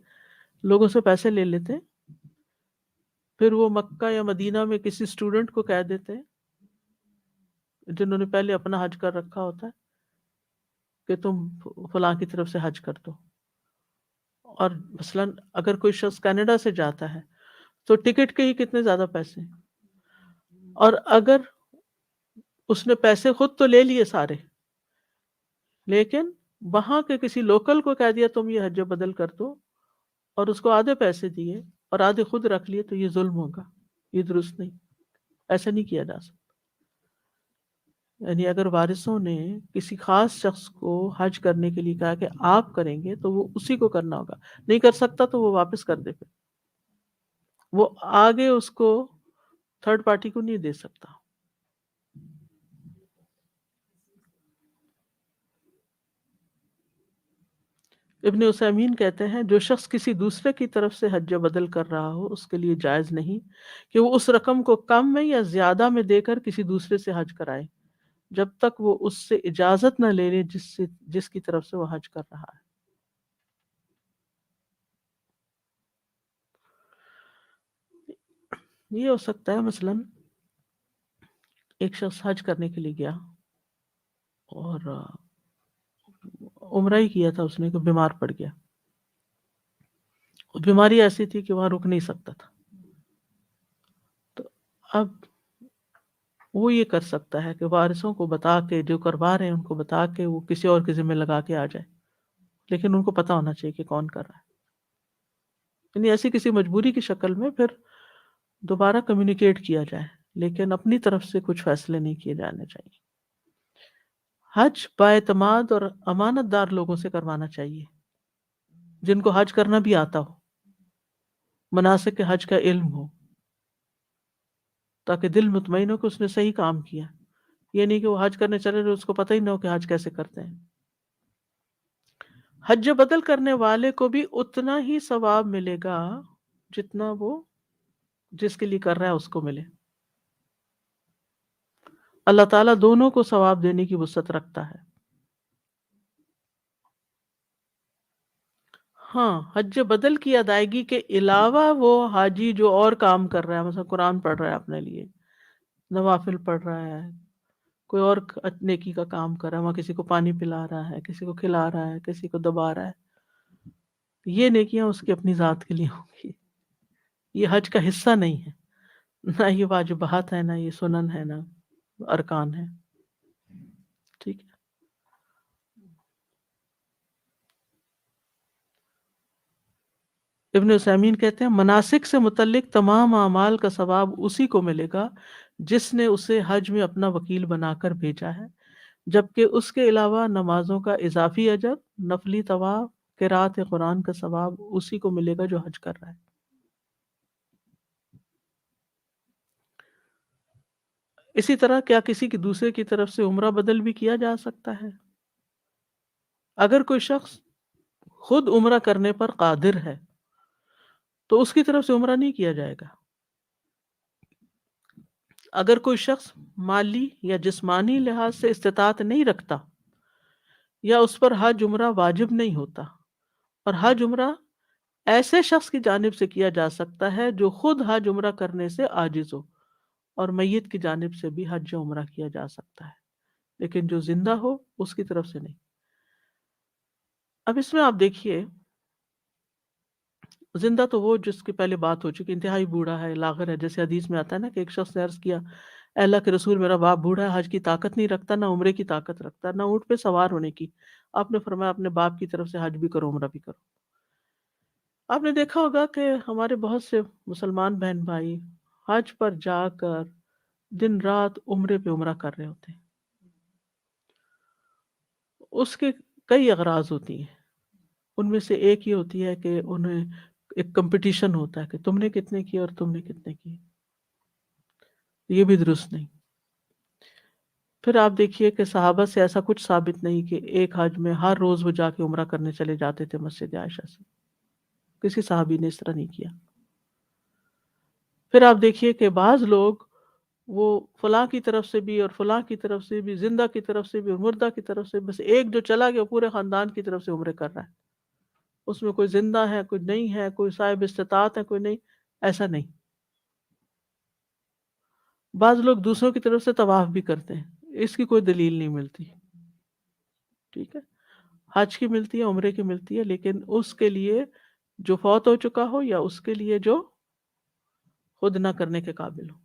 لوگوں سے پیسے لے لیتے ہیں، پھر وہ مکہ یا مدینہ میں کسی اسٹوڈنٹ کو کہہ دیتے ہیں جنہوں نے پہلے اپنا حج کر رکھا ہوتا ہے کہ تم فلاں کی طرف سے حج کر دو۔ اور مثلاً اگر کوئی شخص کینیڈا سے جاتا ہے تو ٹکٹ کے ہی کتنے زیادہ پیسے ہیں، اور اگر اس نے پیسے خود تو لے لیے سارے، لیکن وہاں کے کسی لوکل کو کہہ دیا تم یہ حج بدل کر دو اور اس کو آدھے پیسے دیے اور آدھے خود رکھ لیے، تو یہ ظلم ہوگا، یہ درست نہیں، ایسا نہیں کیا جا سکتا۔ یعنی اگر وارثوں نے کسی خاص شخص کو حج کرنے کے لیے کہا کہ آپ کریں گے تو وہ اسی کو کرنا ہوگا، نہیں کر سکتا تو وہ واپس کر دے، پھر وہ آگے اس کو تھرڈ پارٹی کو نہیں دے سکتا۔ ابن عثیمین کہتے ہیں جو شخص کسی دوسرے کی طرف سے حج بدل کر رہا ہو اس کے لیے جائز نہیں کہ وہ اس رقم کو کم میں یا زیادہ میں دے کر کسی دوسرے سے حج کرائے جب تک وہ اس سے اجازت نہ لے لے جس کی طرف سے وہ حج کر رہا ہے. یہ ہو سکتا ہے مثلاً ایک شخص حج کرنے کے لیے گیا اور عمرہ ہی کیا تھا اس نے کہ بیمار پڑ گیا. بیماری ایسی تھی کہ وہاں رک نہیں سکتا تھا. تو اب وہ یہ کر سکتا ہے کہ وارثوں کو بتا کے جو کروا رہے ہیں ان کو بتا کے وہ کسی اور کے ذمہ لگا کے آ جائے، لیکن ان کو پتا ہونا چاہیے کہ کون کر رہا ہے. یعنی ایسی کسی مجبوری کی شکل میں پھر دوبارہ کمیونیکیٹ کیا جائے، لیکن اپنی طرف سے کچھ فیصلے نہیں کیے جانے چاہیے. حج بااعتماد اور امانت دار لوگوں سے کروانا چاہیے جن کو حج کرنا بھی آتا ہو، مناسک کے حج کا علم ہو، تاکہ دل مطمئن ہو کہ اس نے صحیح کام کیا. یہ نہیں کہ وہ حج کرنے چلے اس کو پتہ ہی نہ ہو کہ حج کیسے کرتے ہیں. حج بدل کرنے والے کو بھی اتنا ہی ثواب ملے گا جتنا وہ جس کے لیے کر رہا ہے اس کو ملے. اللہ تعالیٰ دونوں کو ثواب دینے کی وسعت رکھتا ہے. ہاں، حج بدل کی ادائیگی کے علاوہ وہ حاجی جو اور کام کر رہا ہے، مثلا قرآن پڑھ رہا ہے اپنے لیے، نوافل پڑھ رہا ہے، کوئی اور نیکی کا کام کر رہا ہے، وہاں کسی کو پانی پلا رہا ہے، کسی کو کھلا رہا ہے، کسی کو دبا رہا ہے، یہ نیکیاں اس کی اپنی ذات کے لیے ہوں گی. یہ حج کا حصہ نہیں ہے، نہ یہ واجبات ہے، نہ یہ سنن ہے، نہ ارکان ہے. ٹھیک ہے. ابن عثیمین کہتے ہیں مناسک سے متعلق تمام اعمال کا ثواب اسی کو ملے گا جس نے اسے حج میں اپنا وکیل بنا کر بھیجا ہے، جبکہ اس کے علاوہ نمازوں کا اضافی اجر، نفلی طواف، قرات قرآن کا ثواب اسی کو ملے گا جو حج کر رہا ہے. اسی طرح کیا کسی کی دوسرے کی طرف سے عمرہ بدل بھی کیا جا سکتا ہے؟ اگر کوئی شخص خود عمرہ کرنے پر قادر ہے تو اس کی طرف سے عمرہ نہیں کیا جائے گا. اگر کوئی شخص مالی یا جسمانی لحاظ سے استطاعت نہیں رکھتا یا اس پر حج عمرہ واجب نہیں ہوتا، اور حج عمرہ ایسے شخص کی جانب سے کیا جا سکتا ہے جو خود حج عمرہ کرنے سے عاجز ہو، اور میت کی جانب سے بھی حج عمرہ کیا جا سکتا ہے، لیکن جو زندہ ہو اس کی طرف سے نہیں. اب اس میں آپ دیکھیے، زندہ تو وہ جس کی پہلے بات ہو چکی، انتہائی بوڑھا ہے، لاغر ہے، جیسے حدیث میں آتا ہے نا کہ ایک شخص نے عرض کیا اے اللہ کے رسول، میرا باپ بوڑھا ہے، حج کی طاقت نہیں رکھتا، نہ عمرے کی طاقت رکھتا، نہ اونٹ پہ سوار ہونے کی. آپ نے فرمایا اپنے باپ کی طرف سے حج بھی کرو، عمرہ بھی کرو. آپ نے دیکھا ہوگا کہ ہمارے بہت سے مسلمان بہن بھائی حج پر جا کر دن رات عمرے پہ عمرہ کر رہے ہوتے ہیں. اس کے کئی اغراض ہوتی ہیں، ان میں سے ایک یہ ہوتی ہے کہ انہیں ایک کمپٹیشن ہوتا ہے کہ تم نے کتنے کیے اور تم نے کتنے کیے. یہ بھی درست نہیں. پھر آپ دیکھیے کہ صحابہ سے ایسا کچھ ثابت نہیں کہ ایک حج میں ہر روز وہ جا کے عمرہ کرنے چلے جاتے تھے مسجد عائشہ سے. کسی صحابی نے اس طرح نہیں کیا. پھر آپ دیکھیے کہ بعض لوگ وہ فلاں کی طرف سے بھی اور فلاں کی طرف سے بھی، زندہ کی طرف سے بھی اور مردہ کی طرف سے، بس ایک جو چلا گیا پورے خاندان کی طرف سے عمرے کر رہا ہے. اس میں کوئی زندہ ہے، کوئی نہیں ہے، کوئی صاحب استطاعت ہے، کوئی نہیں. ایسا نہیں. بعض لوگ دوسروں کی طرف سے طواف بھی کرتے ہیں، اس کی کوئی دلیل نہیں ملتی. ٹھیک ہے، حج کی ملتی ہے، عمرے کی ملتی ہے، لیکن اس کے لیے جو فوت ہو چکا ہو یا اس کے لیے جو خود نہ کرنے کے قابل ہو.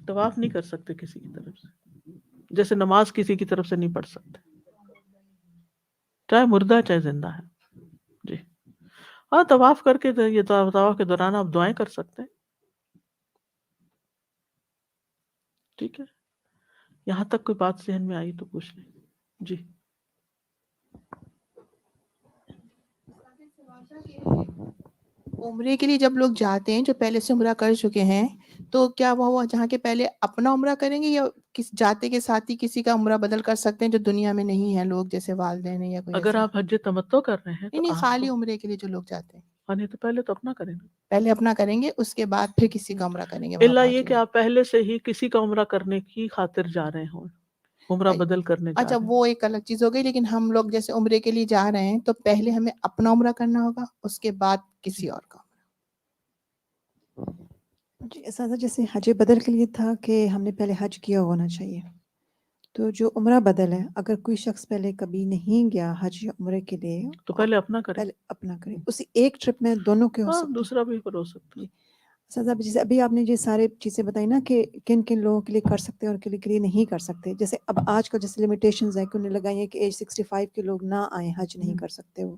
طواف نہیں کر سکتے کسی کی طرف سے، جیسے نماز کسی کی طرف سے نہیں پڑھ سکتے، چاہے مردہ ہے چاہے زندہ ہے. جی ہاں، طواف کر کے یہ طواف کے دوران آپ دعائیں کر سکتے ہیں. ٹھیک ہے، یہاں تک کوئی بات ذہن میں آئی تو پوچھ لیں. جی عمرے کے لیے جب لوگ جاتے ہیں جو پہلے سے عمرہ کر چکے ہیں تو کیا وہ جہاں کے پہلے اپنا عمرہ کریں گے یا جاتے کے ساتھ ہی کسی کا عمرہ بدل کر سکتے ہیں جو دنیا میں نہیں ہے لوگ جیسے والدین ہیں یا کوئی اگر ایسا؟ آپ حج تمتع کر رہے ہیں نہیں تو نہیں خالی عمرے کے لیے جو لوگ جاتے ہیں نہیں تو پہلے تو اپنا کریں گے، پہلے اپنا کریں گے اس کے بعد پھر کسی کا عمرہ کریں گے وہاں الا یہ پہنچ کہ آپ پہلے سے ہی کسی کا عمرہ کرنے کی خاطر جا رہے ہوں، عمرہ بدل کرنے جا اچھا رہے ہیں۔ وہ ایک الگ چیز ہو گئی، لیکن ہم لوگ جیسے عمرے کے لیے جا رہے ہیں تو پہلے ہمیں اپنا عمرہ کرنا ہوگا اس کے بعد کسی اور کا جی اساتذہ جیسے حج بدل کے لیے تھا کہ ہم نے پہلے حج کیا ہونا چاہیے، تو جو عمرہ بدل ہے اگر کوئی شخص پہلے کبھی نہیں گیا حج یا عمرے کے لیے تو پہلے اپنا کریں، پہلے اپنا کرے، اسی ایک ٹرپ میں دونوں کے ہو ہاں سکتے ہیں۔ دوسرا بھی پر ہو سکتا ہے۔ سزا جیسے ابھی آپ نے یہ سارے چیزیں بتائی نا کہ کن کن لوگوں کے لیے کر سکتے ہیں اور کن کے لیے نہیں کر سکتے، جیسے اب آج کل جیسے لمیٹیشنز ہیں کہ انہیں لگائی ہیں کہ ایج 65 کے لوگ نہ آئیں حج نہیں کر سکتے وہ،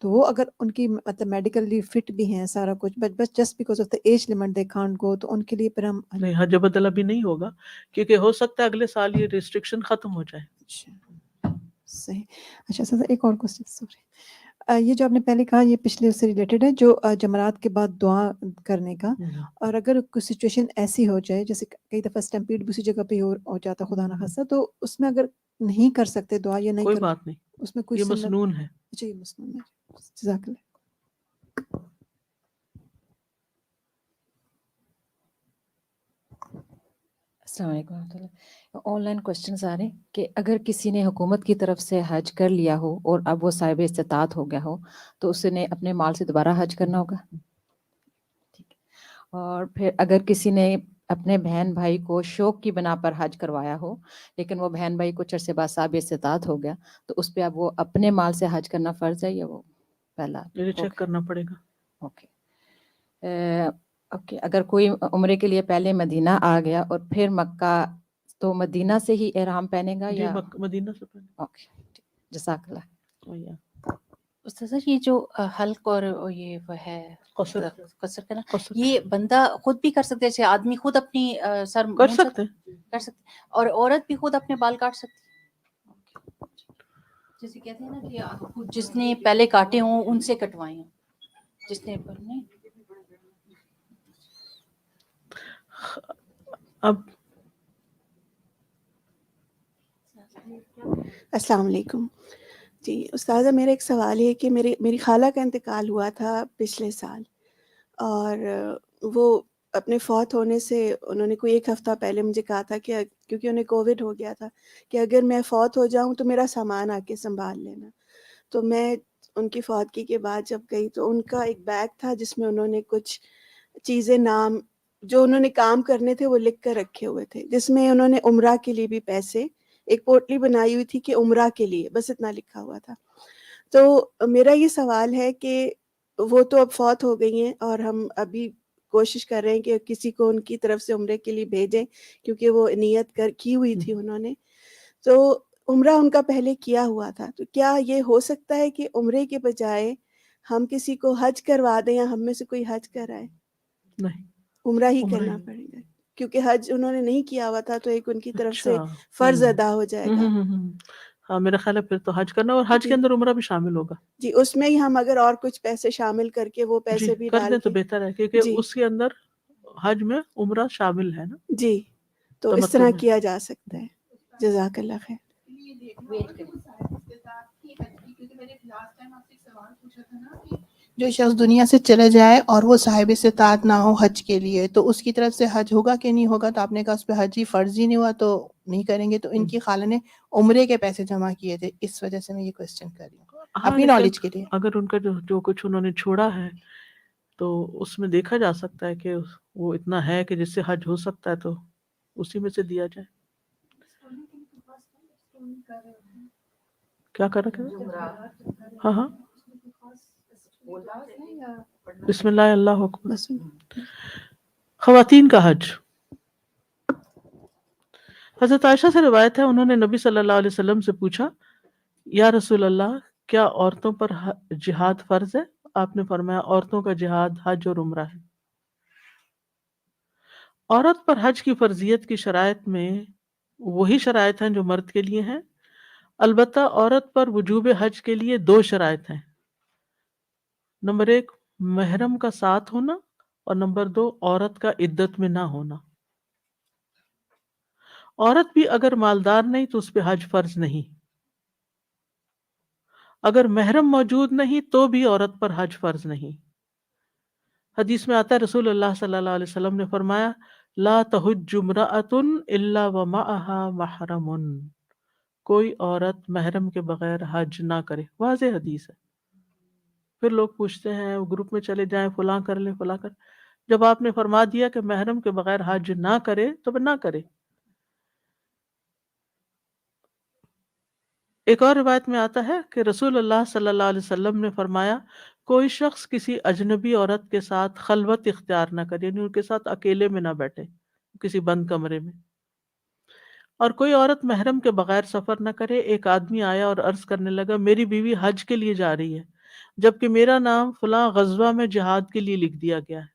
تو وہ اگر ان کی مطلب میڈیکلی فٹ بھی ہیں سارا کچھ بس just because of the age limit they can't go, تو ان کے لیے پھر ہم نہیں حج بدل ابھی نہیں ہوگا کیونکہ ہو سکتا ہے اگلے سال یہ ریسٹرکشن ختم ہو جائے۔ صحیح۔ اچھا سر ایک اور کوشچن، سوری یہ جو آپ نے پہلے کہا یہ پچھلے سے ریلیٹڈ ہے جو جمرات کے بعد دعا کرنے کا، اور اگر کوئی سچویشن ایسی ہو جائے جیسے کئی دفعہ اسٹمپیڈ بھی اسی جگہ پہ ہو جاتا خدا نہ خاصہ، تو اس میں اگر نہیں کر سکتے دعا یا نہیں کوئی کر بات نہیں، اس میں کوئی یہ سنت؟ مسنون ہے۔ جی مسنون ہے، جزاک اللہ۔ السلام علیکم ورحمۃ اللہ۔ آن لائن کوشچنس آ رہے ہیں کہ اگر کسی نے حکومت کی طرف سے حج کر لیا ہو اور اب وہ صاحب استطاعت ہو گیا ہو تو اس نے اپنے مال سے دوبارہ حج کرنا ہوگا؟ ٹھیک ہے۔ اور پھر اگر کسی نے اپنے بہن بھائی کو شوق کی بنا پر حج کروایا ہو لیکن وہ بہن بھائی کچھ عرصے بعد صاحب استطاعت ہو گیا تو اس پہ اب وہ اپنے مال سے حج کرنا فرض ہے یا وہ پہلا؟ یہ چیک کرنا پڑے گا۔ Okay okay. اگر کوئی عمرے کے لیے پہلے مدینہ آ گیا اور پھر مکہ، تو مدینہ سے ہی احرام پہنے گا جی یا؟ مدینہ سے پہلے۔ اوکے جزاک اللہ۔ استاذہ یہ جو حلق اور یہ وہ ہے قصر کرنا، یہ بندہ خود بھی کر سکتے، جیسے آدمی خود اپنی سر کر سکتے ہیں، کر سکتے، اور عورت بھی خود اپنے بال کاٹ سکتی؟ جیسے کہتے ہیں نا کہ جس نے پہلے کاٹے ہوں ان سے کٹوائیں، جس نے نہیں۔ اب السلام علیکم جی استاذہ، میرا ایک سوال ہے کہ میری خالہ کا انتقال ہوا تھا پچھلے سال، اور وہ اپنے فوت ہونے سے انہوں نے کوئی ایک ہفتہ پہلے مجھے کہا تھا کہ کیونکہ انہیں کووڈ ہو گیا تھا کہ اگر میں فوت ہو جاؤں تو میرا سامان آ کے سنبھال لینا۔ تو میں ان کی فوتگی کے بعد جب گئی تو ان کا ایک بیگ تھا جس میں انہوں نے کچھ چیزیں، نام جو انہوں نے کام کرنے تھے وہ لکھ کر رکھے ہوئے تھے، جس میں انہوں نے عمرہ کے لیے بھی پیسے، ایک پوٹلی بنائی ہوئی تھی کہ عمرہ کے لیے، بس اتنا لکھا ہوا تھا۔ تو میرا یہ سوال ہے کہ وہ تو اب فوت ہو گئی ہیں اور ہم ابھی کوشش کر رہے ہیں کہ کسی کو ان کی طرف سے عمرے کے لیے بھیجیں کیونکہ وہ نیت کی ہوئی تھی انہوں نے، تو عمرہ ان کا پہلے کیا ہوا تھا، تو کیا یہ ہو سکتا ہے کہ عمرے کے بجائے ہم کسی کو حج کروا دیں یا ہم میں سے کوئی حج کرائے؟ نہیں، عمرہ ہی کرنا پڑے گا کیونکہ حج انہوں نے نہیں کیا ہوا تھا، تو ایک ان کی طرف سے فرض ادا ہو جائے گا۔ ہاں میرا خیال ہے پھر تو حج کرنا، اور حج کے اندر عمرہ بھی شامل ہوگا۔ جی اس میں ہی ہم اگر اور کچھ پیسے شامل کر کے وہ پیسے بھی کر ڈال دیں تو کے، بہتر ہے کیونکہ اس کے اندر حج میں عمرہ شامل ہے نا۔ جی تو اس طرح کیا جا سکتا ہے۔ جزاک اللہ خیر۔ جو شخص دنیا سے چلے جائے اور وہ صاحب استطاعت نہ ہو حج کے لیے تو اس کی طرف سے حج ہوگا کہ نہیں ہوگا؟ تو آپ نے کہا اس پہ حج ہی فرض ہی نہیں ہوا تو نہیں کریں گے، تو ان کی خالہ نے عمرے کے پیسے جمع کیے تھے، اس وجہ سے میں یہ کوشچن کر رہی ہوں اپنی نالج کے لیے۔ اگر ان کا جو کچھ انہوں نے چھوڑا ہے تو اس میں دیکھا جا سکتا ہے کہ وہ اتنا ہے کہ جس سے حج ہو سکتا ہے تو اسی میں سے دیا جائے۔ کیا کر رکھے؟ ہاں بسم اللہ اللہ اکبر۔ خواتین کا حج، حضرت عائشہ سے روایت ہے انہوں نے نبی صلی اللہ علیہ وسلم سے پوچھا یا رسول اللہ کیا عورتوں پر جہاد فرض ہے؟ آپ نے فرمایا عورتوں کا جہاد حج اور عمرہ ہے۔ عورت پر حج کی فرضیت کی شرائط میں وہی شرائط ہیں جو مرد کے لیے ہیں، البتہ عورت پر وجوب حج کے لیے 2 شرائط ہیں۔ نمبر 1 محرم کا ساتھ ہونا، اور نمبر 2 عورت کا عدت میں نہ ہونا۔ عورت بھی اگر مالدار نہیں تو اس پہ حج فرض نہیں، اگر محرم موجود نہیں تو بھی عورت پر حج فرض نہیں۔ حدیث میں آتا ہے رسول اللہ صلی اللہ علیہ وسلم نے فرمایا لا تحج امرأۃ الا ومعها محرم، کوئی عورت محرم کے بغیر حج نہ کرے، واضح حدیث ہے۔ پھر لوگ پوچھتے ہیں وہ گروپ میں چلے جائیں فلاں کر لیں فلاں کر، جب آپ نے فرما دیا کہ محرم کے بغیر حج نہ کرے تو پھر نہ کرے۔ ایک اور روایت میں آتا ہے کہ رسول اللہ صلی اللہ علیہ وسلم نے فرمایا کوئی شخص کسی اجنبی عورت کے ساتھ خلوت اختیار نہ کرے، یعنی ان کے ساتھ اکیلے میں نہ بیٹھے کسی بند کمرے میں، اور کوئی عورت محرم کے بغیر سفر نہ کرے۔ ایک آدمی آیا اور عرض کرنے لگا میری بیوی حج کے لیے جا رہی ہے جبکہ میرا نام فلاں غزوہ میں جہاد کے لیے لکھ دیا گیا ہے۔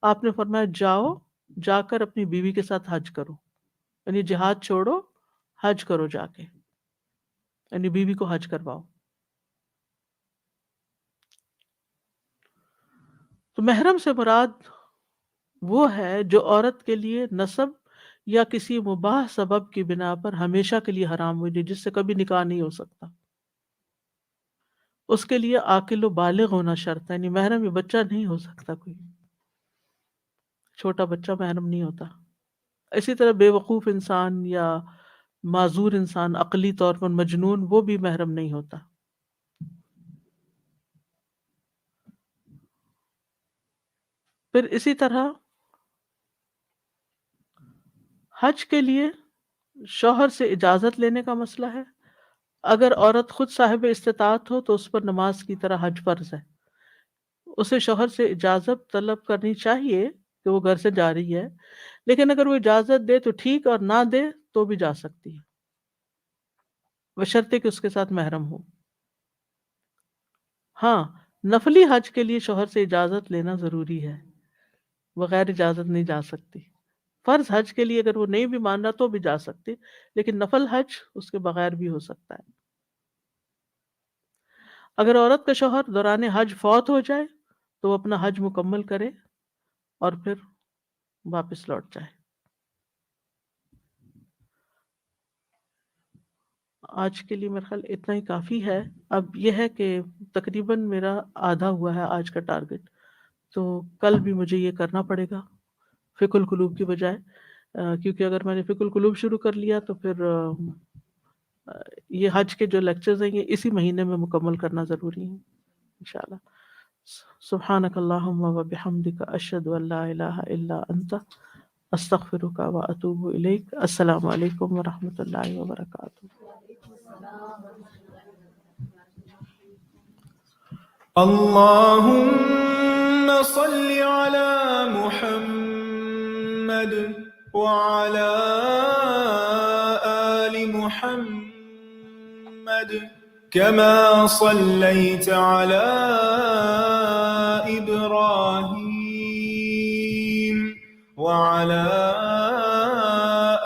آپ نے فرمایا جاؤ، جا کر اپنی بیوی کے ساتھ حج کرو، یعنی جہاد چھوڑو، حج کرو جا کے، یعنی بیوی کو حج کرواؤ۔ تو محرم سے مراد وہ ہے جو عورت کے لیے نسب یا کسی مباح سبب کی بنا پر ہمیشہ کے لیے حرام ہوئی، جس سے کبھی نکاح نہیں ہو سکتا۔ اس کے لیے عاقل و بالغ ہونا شرط ہے، یعنی محرم یہ بچہ نہیں ہو سکتا، کوئی چھوٹا بچہ محرم نہیں ہوتا۔ اسی طرح بے وقوف انسان یا معذور انسان، عقلی طور پر مجنون، وہ بھی محرم نہیں ہوتا۔ پھر اسی طرح حج کے لیے شوہر سے اجازت لینے کا مسئلہ ہے۔ اگر عورت خود صاحب استطاعت ہو تو اس پر نماز کی طرح حج فرض ہے، اسے شوہر سے اجازت طلب کرنی چاہیے کہ وہ گھر سے جا رہی ہے، لیکن اگر وہ اجازت دے تو ٹھیک، اور نہ دے تو بھی جا سکتی ہے، بشرطے کہ اس کے ساتھ محرم ہو۔ ہاں، نفلی حج کے لیے شوہر سے اجازت لینا ضروری ہے، بغیر اجازت نہیں جا سکتی۔ فرض حج کے لیے اگر وہ نہیں بھی مان رہا تو بھی جا سکتی، لیکن نفل حج اس کے بغیر بھی ہو سکتا ہے۔ اگر عورت کا شوہر دوران حج فوت ہو جائے تو وہ اپنا حج مکمل کرے اور پھر واپس لوٹ جائے۔ آج کے لیے میرا خیال اتنا ہی کافی ہے۔ اب یہ ہے کہ تقریباً میرا آدھا ہوا ہے آج کا ٹارگٹ، تو کل بھی مجھے یہ کرنا پڑے گا فقہ القلوب کی بجائے، کیونکہ اگر میں نے فقہ القلوب شروع کر لیا تو پھر یہ حج کے جو لیکچرز ہیں یہ اسی مہینے میں مکمل کرنا ضروری ہے انشاءاللہ۔ سبحانک اللہم و بحمدک، اشہد ان لا الہ الا انت، استغفرک و اتوب الیک۔ السلام علیکم ورحمۃ اللہ وبرکاتہ۔ اللهم صل على محمد وعلى آل محمد كما صليت على إبراهيم وعلى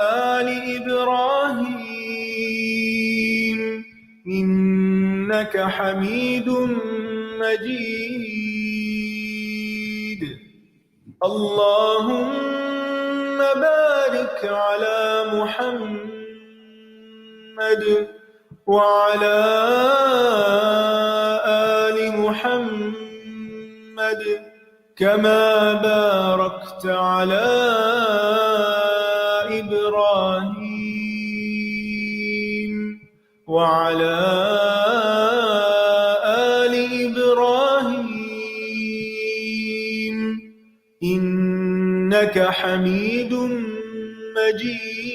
آل إبراهيم إنك حميد مجيد۔ اللهم بارك على محمد وعلى آل محمد كما باركت على إبراهيم وعلى إنك حميد مجيد۔